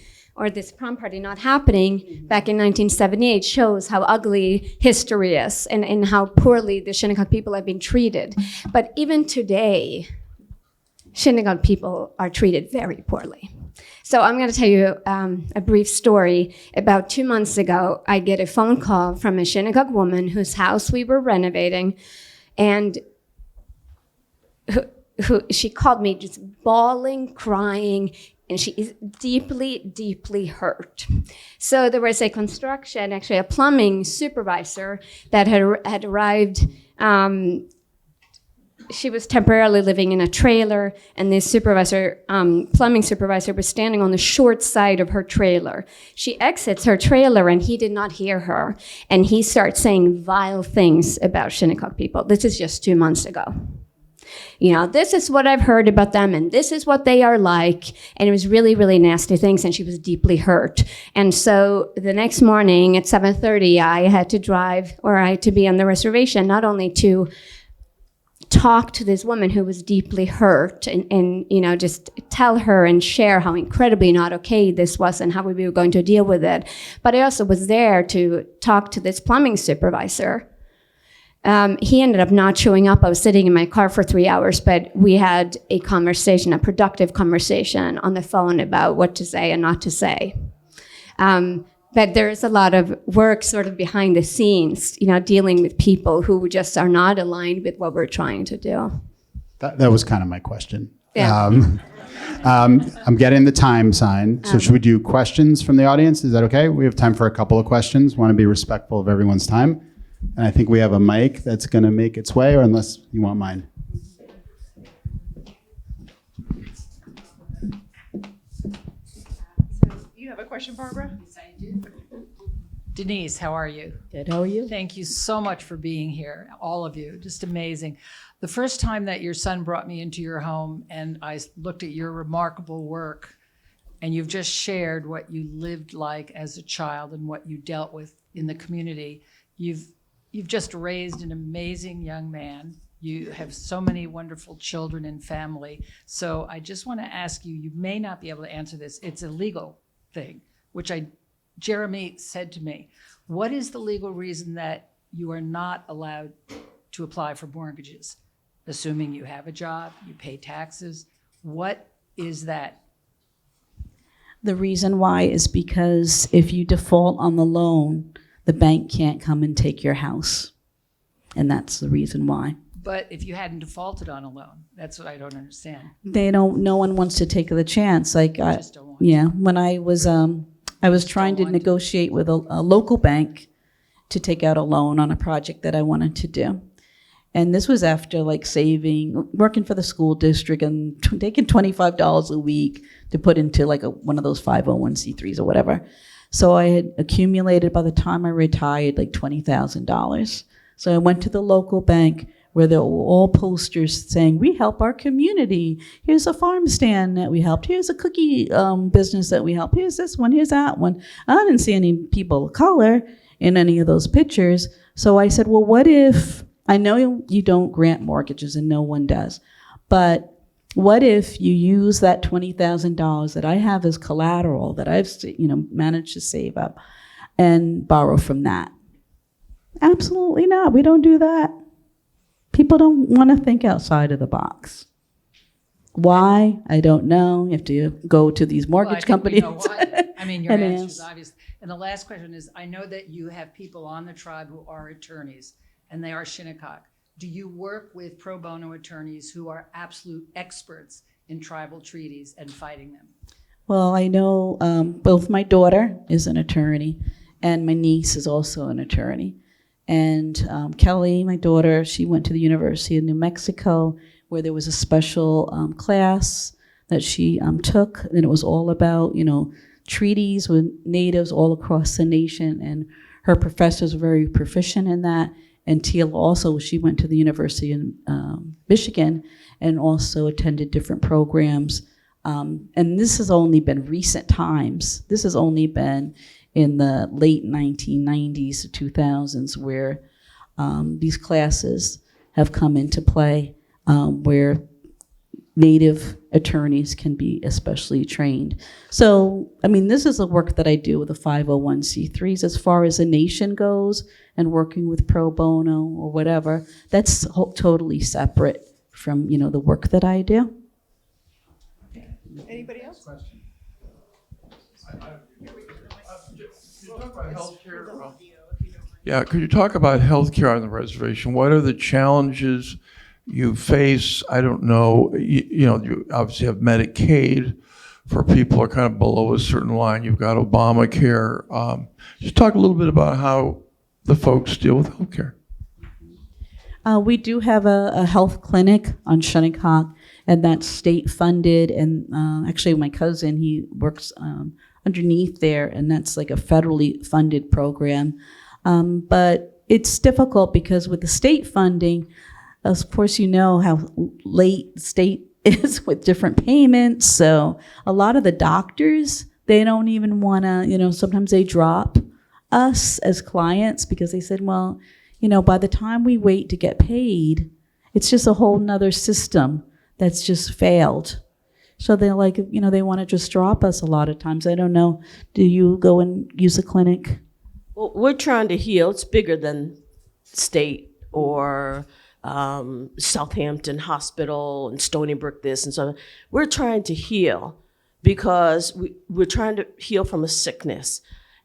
[SPEAKER 4] not happening back in 1978 shows how ugly history is and how poorly the Shinnecock people have been treated. But even today, Shinnecock people are treated very poorly. So I'm going to tell you a brief story. About 2 months ago, I get a phone call from a Shinnecock woman whose house we were renovating, and who she called me just bawling, crying, and she is deeply, deeply hurt. So there was a construction, actually a plumbing supervisor that had arrived. She was temporarily living in a trailer, and this supervisor, plumbing supervisor, was standing on the short side of her trailer. She exits her trailer, and he did not hear her, and he starts saying vile things about Shinnecock people. This is just 2 months ago. This is what I've heard about them, and this is what they are like. And it was really, really nasty things, and she was deeply hurt. And so the next morning at 7:30, I had to be on the reservation, not only to talk to this woman who was deeply hurt and just tell her and share how incredibly not okay this was and how we were going to deal with it, but I also was there to talk to this plumbing supervisor. He ended up not showing up. I was sitting in my car for 3 hours, but we had a productive conversation on the phone about what to say and not to say. But there's a lot of work sort of behind the scenes, dealing with people who just are not aligned with what we're trying to do.
[SPEAKER 2] That was kind of my question.
[SPEAKER 4] Yeah.
[SPEAKER 2] I'm getting the time sign. So should we do questions from the audience? Is that okay? We have time for a couple of questions. Want to be respectful of everyone's time. And I think we have a mic that's going to make its way, or unless you want mine.
[SPEAKER 1] You have a question, Barbara?
[SPEAKER 11] Yes, I do. Denise, how are you?
[SPEAKER 3] Good, how are you?
[SPEAKER 11] Thank you so much for being here, all of you. Just amazing. The first time that your son brought me into your home and I looked at your remarkable work, and you've just shared what you lived like as a child and what you dealt with in the community. You've just raised an amazing young man. You have so many wonderful children and family. So I just want to ask you, you may not be able to answer this. It's a legal thing, which Jeremy said to me, what is the legal reason that you are not allowed to apply for mortgages? Assuming you have a job, you pay taxes. What is that?
[SPEAKER 10] The reason why is because if you default on the loan, the bank can't come and take your house. And that's the reason why.
[SPEAKER 11] But if you hadn't defaulted on a loan, that's what I don't understand.
[SPEAKER 10] No one wants to take the chance. Like,
[SPEAKER 11] Just don't want
[SPEAKER 10] yeah, when I was trying to negotiate with a local bank to take out a loan on a project that I wanted to do. And this was after working for the school district and taking $25 a week to put into one of those 501c3s or whatever. So I had accumulated, by the time I retired, like $20,000. So I went to the local bank where there were all posters saying, we help our community. Here's a farm stand that we helped. Here's a cookie business that we helped. Here's this one, here's that one. I didn't see any people of color in any of those pictures. So I said, well, what if, I know you don't grant mortgages and no one does, but what if you use that $20,000 that I have as collateral that I've managed to save up and borrow from that? Absolutely not. We don't do that. People don't want to think outside of the box. Why? I don't know. You have to go to these mortgage companies.
[SPEAKER 11] We know why. I mean, your
[SPEAKER 10] And
[SPEAKER 11] answer is
[SPEAKER 10] ask.
[SPEAKER 11] obvious. And the last question is, I know that you have people on the tribe who are attorneys, and they are Shinnecock. Do you work with pro bono attorneys who are absolute experts in tribal treaties and fighting them?
[SPEAKER 10] Well, I know both my daughter is an attorney and my niece is also an attorney. And Kelly, my daughter, she went to the University of New Mexico where there was a special class that she took, and it was all about, treaties with natives all across the nation, and her professors were very proficient in that. And Teal also, she went to the University of Michigan and also attended different programs. And this has only been recent times. This has only been in the late 1990s to 2000s where these classes have come into play, where Native attorneys can be especially trained. So, I mean, this is the work that I do with the 501c3s as far as the nation goes and working with pro bono or whatever. That's totally separate from, the work that I do.
[SPEAKER 1] Anybody else?
[SPEAKER 12] Yeah, could you talk about healthcare on the reservation? What are the challenges you face? I don't know, you obviously have Medicaid for people who are kind of below a certain line. You've got Obamacare. Just talk a little bit about how the folks deal with healthcare.
[SPEAKER 10] We do have a health clinic on Shinnecock, and that's state funded. And actually, my cousin, he works underneath there, and that's like a federally funded program. But it's difficult because with the state funding, of course, you know how late the state is with different payments. So a lot of the doctors, they don't even want to, sometimes they drop us as clients because they said, well, by the time we wait to get paid, it's just a whole nother system that's just failed. So they're like, they want to just drop us a lot of times. I don't know. Do you go and use a clinic?
[SPEAKER 3] Well, we're trying to heal. It's bigger than state or Southampton Hospital and Stony Brook this and so on. We're trying to heal because we're trying to heal from a sickness.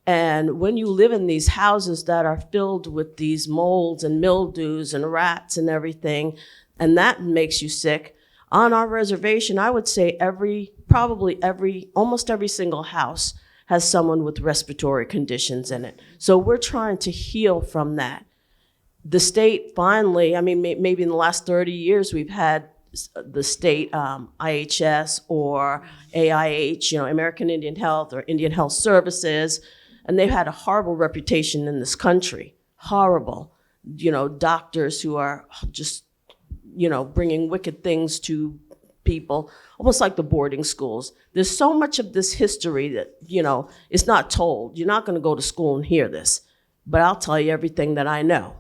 [SPEAKER 3] And when you live in these houses that are filled with these molds and mildews and rats and everything, and that makes you sick, On our reservation, I would say almost every single house has someone with respiratory conditions in it. So we're trying to heal from that. The state finally, I mean, maybe in the last 30 years, we've had the state IHS or AIH, American Indian Health or Indian Health Services, and they've had a horrible reputation in this country. Horrible. Doctors who are just, bringing wicked things to people, almost like the boarding schools. There's so much of this history that, is not told. You're not going to go to school and hear this, but I'll tell you everything that I know.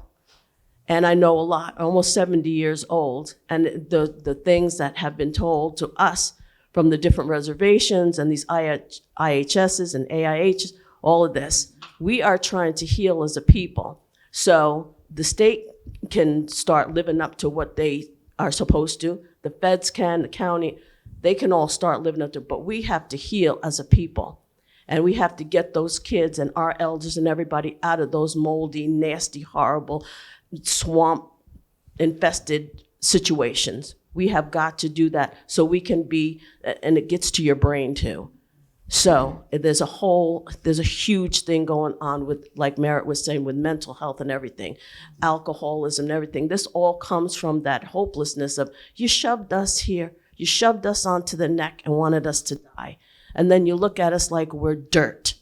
[SPEAKER 3] And I know a lot, almost 70 years old, and the things that have been told to us from the different reservations and these IHSs and AIHs, all of this. We are trying to heal as a people. So the state can start living up to what they are supposed to. The feds can, the county, they can all start living up to it, but we have to heal as a people. And we have to get those kids and our elders and everybody out of those moldy, nasty, horrible, swamp-infested situations. We have got to do that so we can be, and it gets to your brain too. So there's a huge thing going on with, like Marit was saying, with mental health and everything, alcoholism and everything. This all comes from that hopelessness of, you shoved us here, you shoved us onto the neck and wanted us to die. And then you look at us like we're dirt,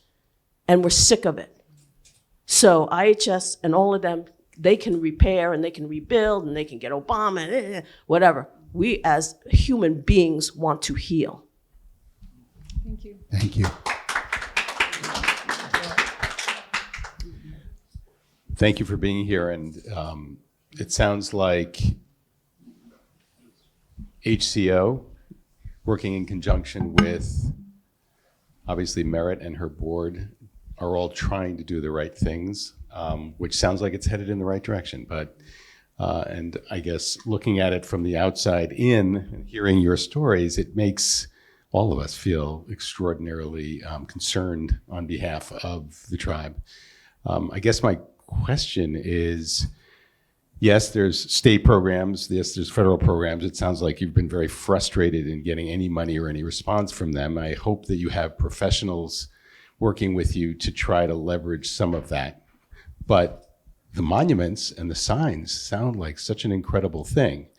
[SPEAKER 3] and we're sick of it. So IHS and all of them, they can repair and they can rebuild and they can get Obama, whatever. We as human beings want to heal.
[SPEAKER 11] Thank you.
[SPEAKER 2] Thank you.
[SPEAKER 13] Thank you for being here. And it sounds like HCO, working in conjunction with, obviously, Marit and her board, are all trying to do the right things, which sounds like it's headed in the right direction. But and I guess looking at it from the outside in and hearing your stories, it makes all of us feel extraordinarily concerned on behalf of the tribe. I guess my question is, yes, there's state programs, yes, there's federal programs. It sounds like you've been very frustrated in getting any money or any response from them. I hope that you have professionals working with you to try to leverage some of that. But the monuments and the signs sound like such an incredible thing.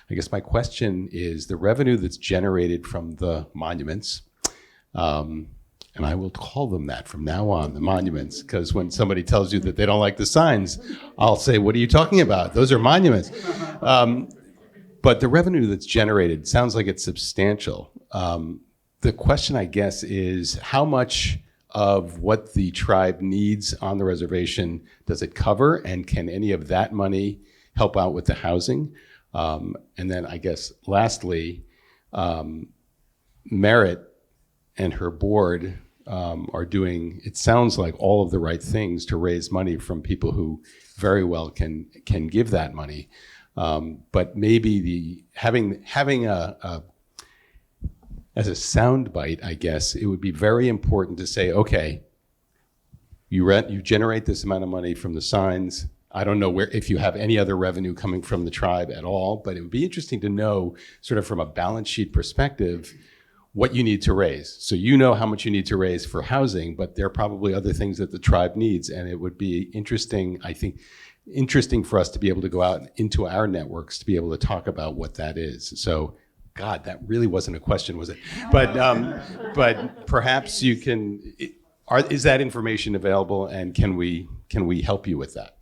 [SPEAKER 13] I guess my question is the revenue that's generated from the monuments, and I will call them that from now on, the monuments, because when somebody tells you that they don't like the signs, I'll say, what are you talking about? Those are monuments. But the revenue that's generated sounds like it's substantial. The question, I guess, is how much of what the tribe needs on the reservation does it cover, and can any of that money help out with the housing? And then I guess lastly, Marit and her board are doing, it sounds like, all of the right things to raise money from people who very well can give that money. But maybe having as a soundbite, I guess, it would be very important to say, okay, you generate this amount of money from the signs. I don't know if you have any other revenue coming from the tribe at all, but it would be interesting to know, sort of from a balance sheet perspective, what you need to raise. So you know how much you need to raise for housing, but there are probably other things that the tribe needs, and it would be interesting, I think, for us to be able to go out into our networks to be able to talk about what that is. So, God, that really wasn't a question, was it? But perhaps you can. Is that information available, and can we help you with that?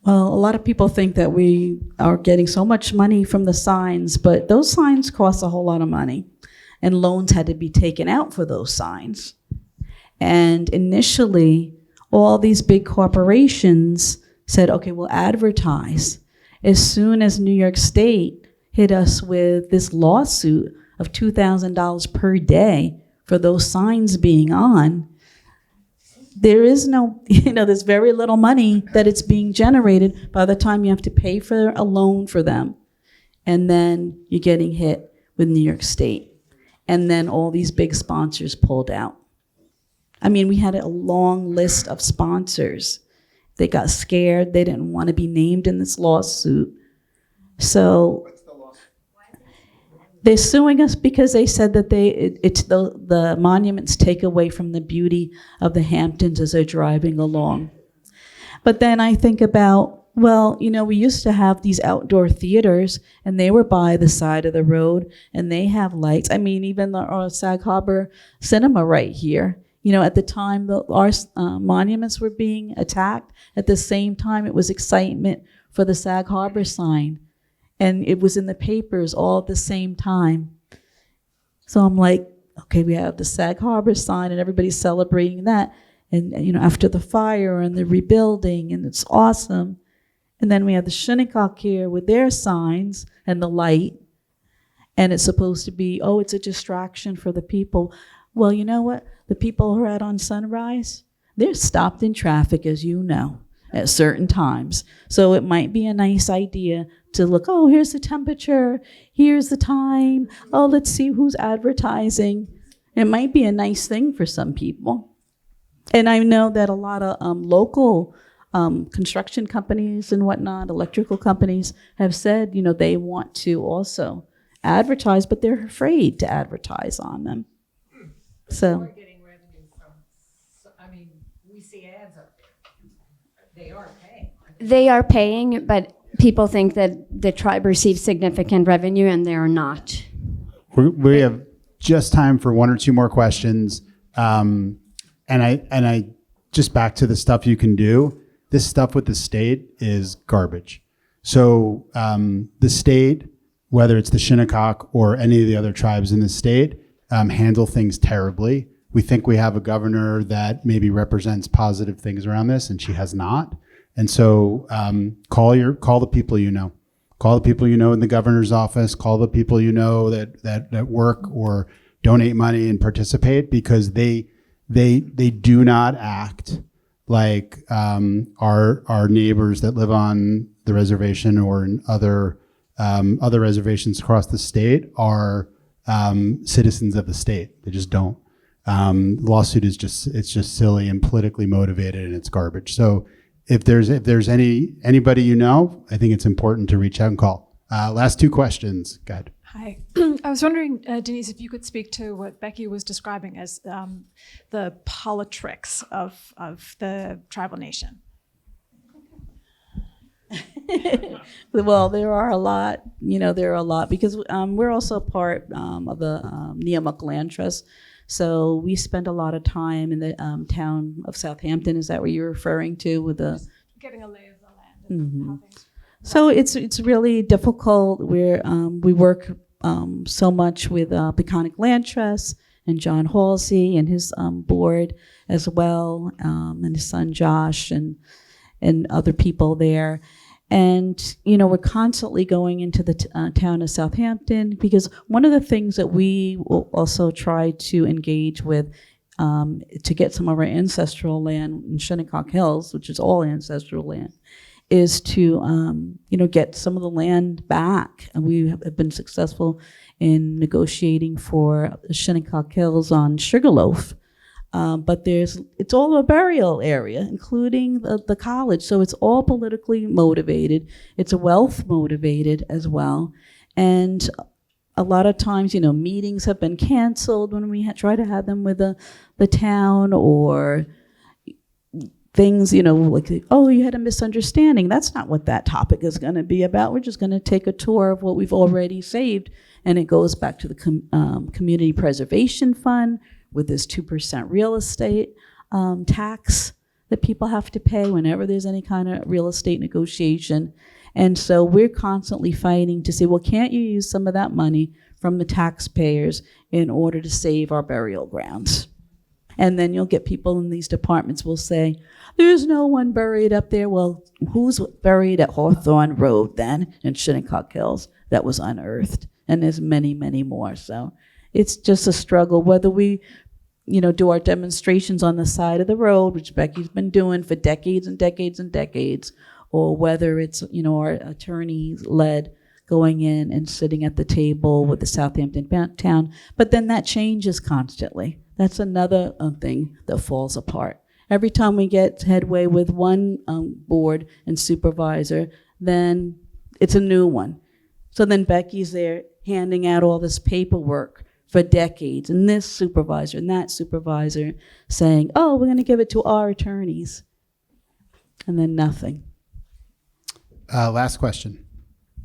[SPEAKER 10] Well, a lot of people think that we are getting so much money from the signs, but those signs cost a whole lot of money, and loans had to be taken out for those signs. And initially, all these big corporations said, okay, we'll advertise. As soon as New York State hit us with this lawsuit of $2,000 per day for those signs being on, there is no, there's very little money that it's being generated by the time you have to pay for a loan for them. And then you're getting hit with New York State. And then all these big sponsors pulled out. I mean, we had a long list of sponsors. They got scared. They didn't want to be named in this lawsuit. So They're suing us because they said that the monuments take away from the beauty of the Hamptons as they're driving along. But then I think about, well, we used to have these outdoor theaters, and they were by the side of the road, and they have lights. I mean, even our Sag Harbor Cinema right here. At the time our monuments were being attacked, at the same time it was excitement for the Sag Harbor sign. And it was in the papers all at the same time. So I'm like, okay, we have the Sag Harbor sign and everybody's celebrating that. And after the fire and the rebuilding, and it's awesome. And then we have the Shinnecock here with their signs and the light. And it's supposed to be, it's a distraction for the people. Well, you know what? The people who are out on Sunrise, they're stopped in traffic, as you know, at certain times. So it might be a nice idea to look, here's the temperature, here's the time, let's see who's advertising. It might be a nice thing for some people. And I know that a lot of local construction companies and whatnot, electrical companies, have said, they want to also advertise, but they're afraid to advertise on them. So
[SPEAKER 11] We're getting revenue from, we see ads up there. They are paying.
[SPEAKER 4] They are paying, but people think that the tribe receives significant revenue, and they are not.
[SPEAKER 2] We have just time for one or two more questions. And I just back to the stuff you can do. This stuff with the state is garbage. So the state, whether it's the Shinnecock or any of the other tribes in the state, handle things terribly. We think we have a governor that maybe represents positive things around this, and she has not. And so call the people you know. Call the people you know in the governor's office. Call the people you know that work or donate money and participate, because they do not act like our neighbors that live on the reservation or in other reservations across the state are citizens of the state. They just don't. Lawsuit is just silly and politically motivated, and it's garbage. So if there's anybody you know, I think it's important to reach out and call. Last two questions. Go ahead.
[SPEAKER 14] Hi. I was wondering, Denise, if you could speak to what Becky was describing as the politricks of the tribal nation.
[SPEAKER 10] Well, there are a lot, because we're also part of the Nipmuc Land Trust. So we spend a lot of time in the town of Southampton. Is that what you're referring to with the
[SPEAKER 14] getting a lay of the land? And how things
[SPEAKER 10] So it's really difficult. We work so much with Peconic Land Trust and John Halsey and his board as well, and his son Josh and other people there. And, we're constantly going into the town of Southampton, because one of the things that we will also try to engage with to get some of our ancestral land in Shinnecock Hills, which is all ancestral land, is to, get some of the land back. And we have been successful in negotiating for the Shinnecock Hills on Sugarloaf. But it's all a burial area, including the college. So it's all politically motivated. It's wealth motivated as well. And a lot of times, meetings have been canceled when we try to have them with the town, or things, like, you had a misunderstanding. That's not what that topic is going to be about. We're just going to take a tour of what we've already saved. And it goes back to the Community Preservation Fund, with this 2% real estate tax that people have to pay whenever there's any kind of real estate negotiation. And so we're constantly fighting to say, well, can't you use some of that money from the taxpayers in order to save our burial grounds? And then you'll get people in these departments will say, there's no one buried up there. Well, who's buried at Hawthorne Road then in Shinnecock Hills that was unearthed? And there's many, many more. So it's just a struggle, whether we, do our demonstrations on the side of the road, which Becky's been doing for decades and decades and decades, or whether it's, our attorneys led going in and sitting at the table with the Southampton town. But then that changes constantly. That's another thing that falls apart. Every time we get headway with one board and supervisor, then it's a new one. So then Becky's there handing out all this paperwork for decades, and this supervisor and that supervisor saying, oh, we're going to give it to our attorneys. And then nothing.
[SPEAKER 2] Last question.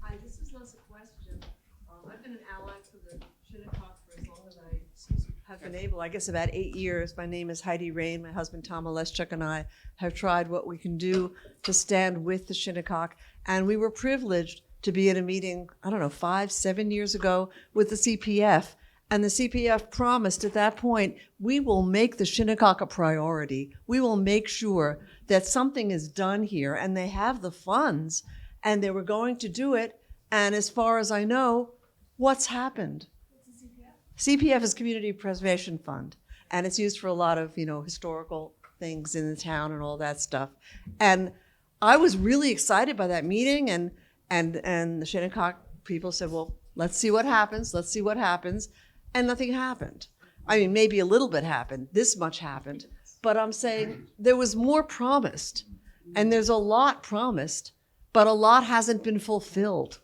[SPEAKER 15] Hi, this is not a question. I've been an ally for the Shinnecock for as long as I have been able, I guess about 8 years. My name is Heidi Rain. My husband Tom Oleschuk and I have tried what we can do to stand with the Shinnecock. And we were privileged to be at a meeting, I don't know, 5-7 years ago with the CPF. And the CPF promised at that point, we will make the Shinnecock a priority. We will make sure that something is done here, and they have the funds, and they were going to do it. And as far as I know, what's happened? CPF is Community Preservation Fund, and it's used for a lot of, historical things in the town and all that stuff. And I was really excited by that meeting, and the Shinnecock people said, well, let's see what happens. Let's see what happens. And nothing happened. I mean, maybe a little bit happened. This much happened. But I'm saying there was more promised. And there's a lot promised, but a lot hasn't been fulfilled.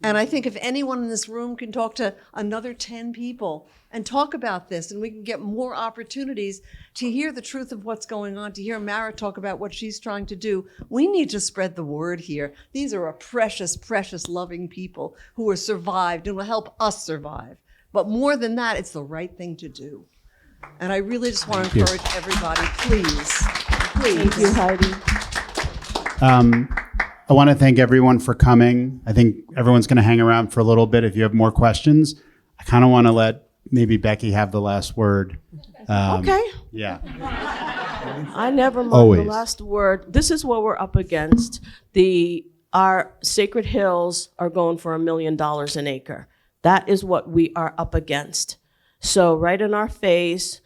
[SPEAKER 15] And I think if anyone in this room can talk to another 10 people and talk about this, and we can get more opportunities to hear the truth of what's going on, to hear Marit talk about what she's trying to do, we need to spread the word here. These are a precious, precious, loving people who have survived and will help us survive. But more than that, it's the right thing to do. And I really just want to encourage everybody, please.
[SPEAKER 3] Thank you, Heidi.
[SPEAKER 2] I want to thank everyone for coming. I think everyone's going to hang around for a little bit. If you have more questions, I kind of want to let maybe Becky have the last word.
[SPEAKER 3] Okay.
[SPEAKER 2] Yeah.
[SPEAKER 3] I never mind
[SPEAKER 2] Always.
[SPEAKER 3] the last word. This is what we're up against. Our Sacred Hills are going for $1 million an acre. That is what we are up against. So right in our face,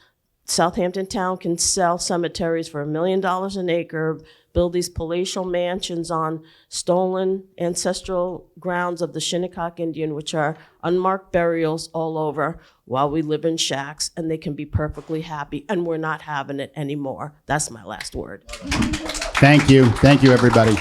[SPEAKER 3] Southampton Town can sell cemeteries for $1 million an acre, build these palatial mansions on stolen ancestral grounds of the Shinnecock Indian, which are unmarked burials all over, while we live in shacks, and they can be perfectly happy, and we're not having it anymore. That's my last word.
[SPEAKER 2] Thank you. Thank you, everybody.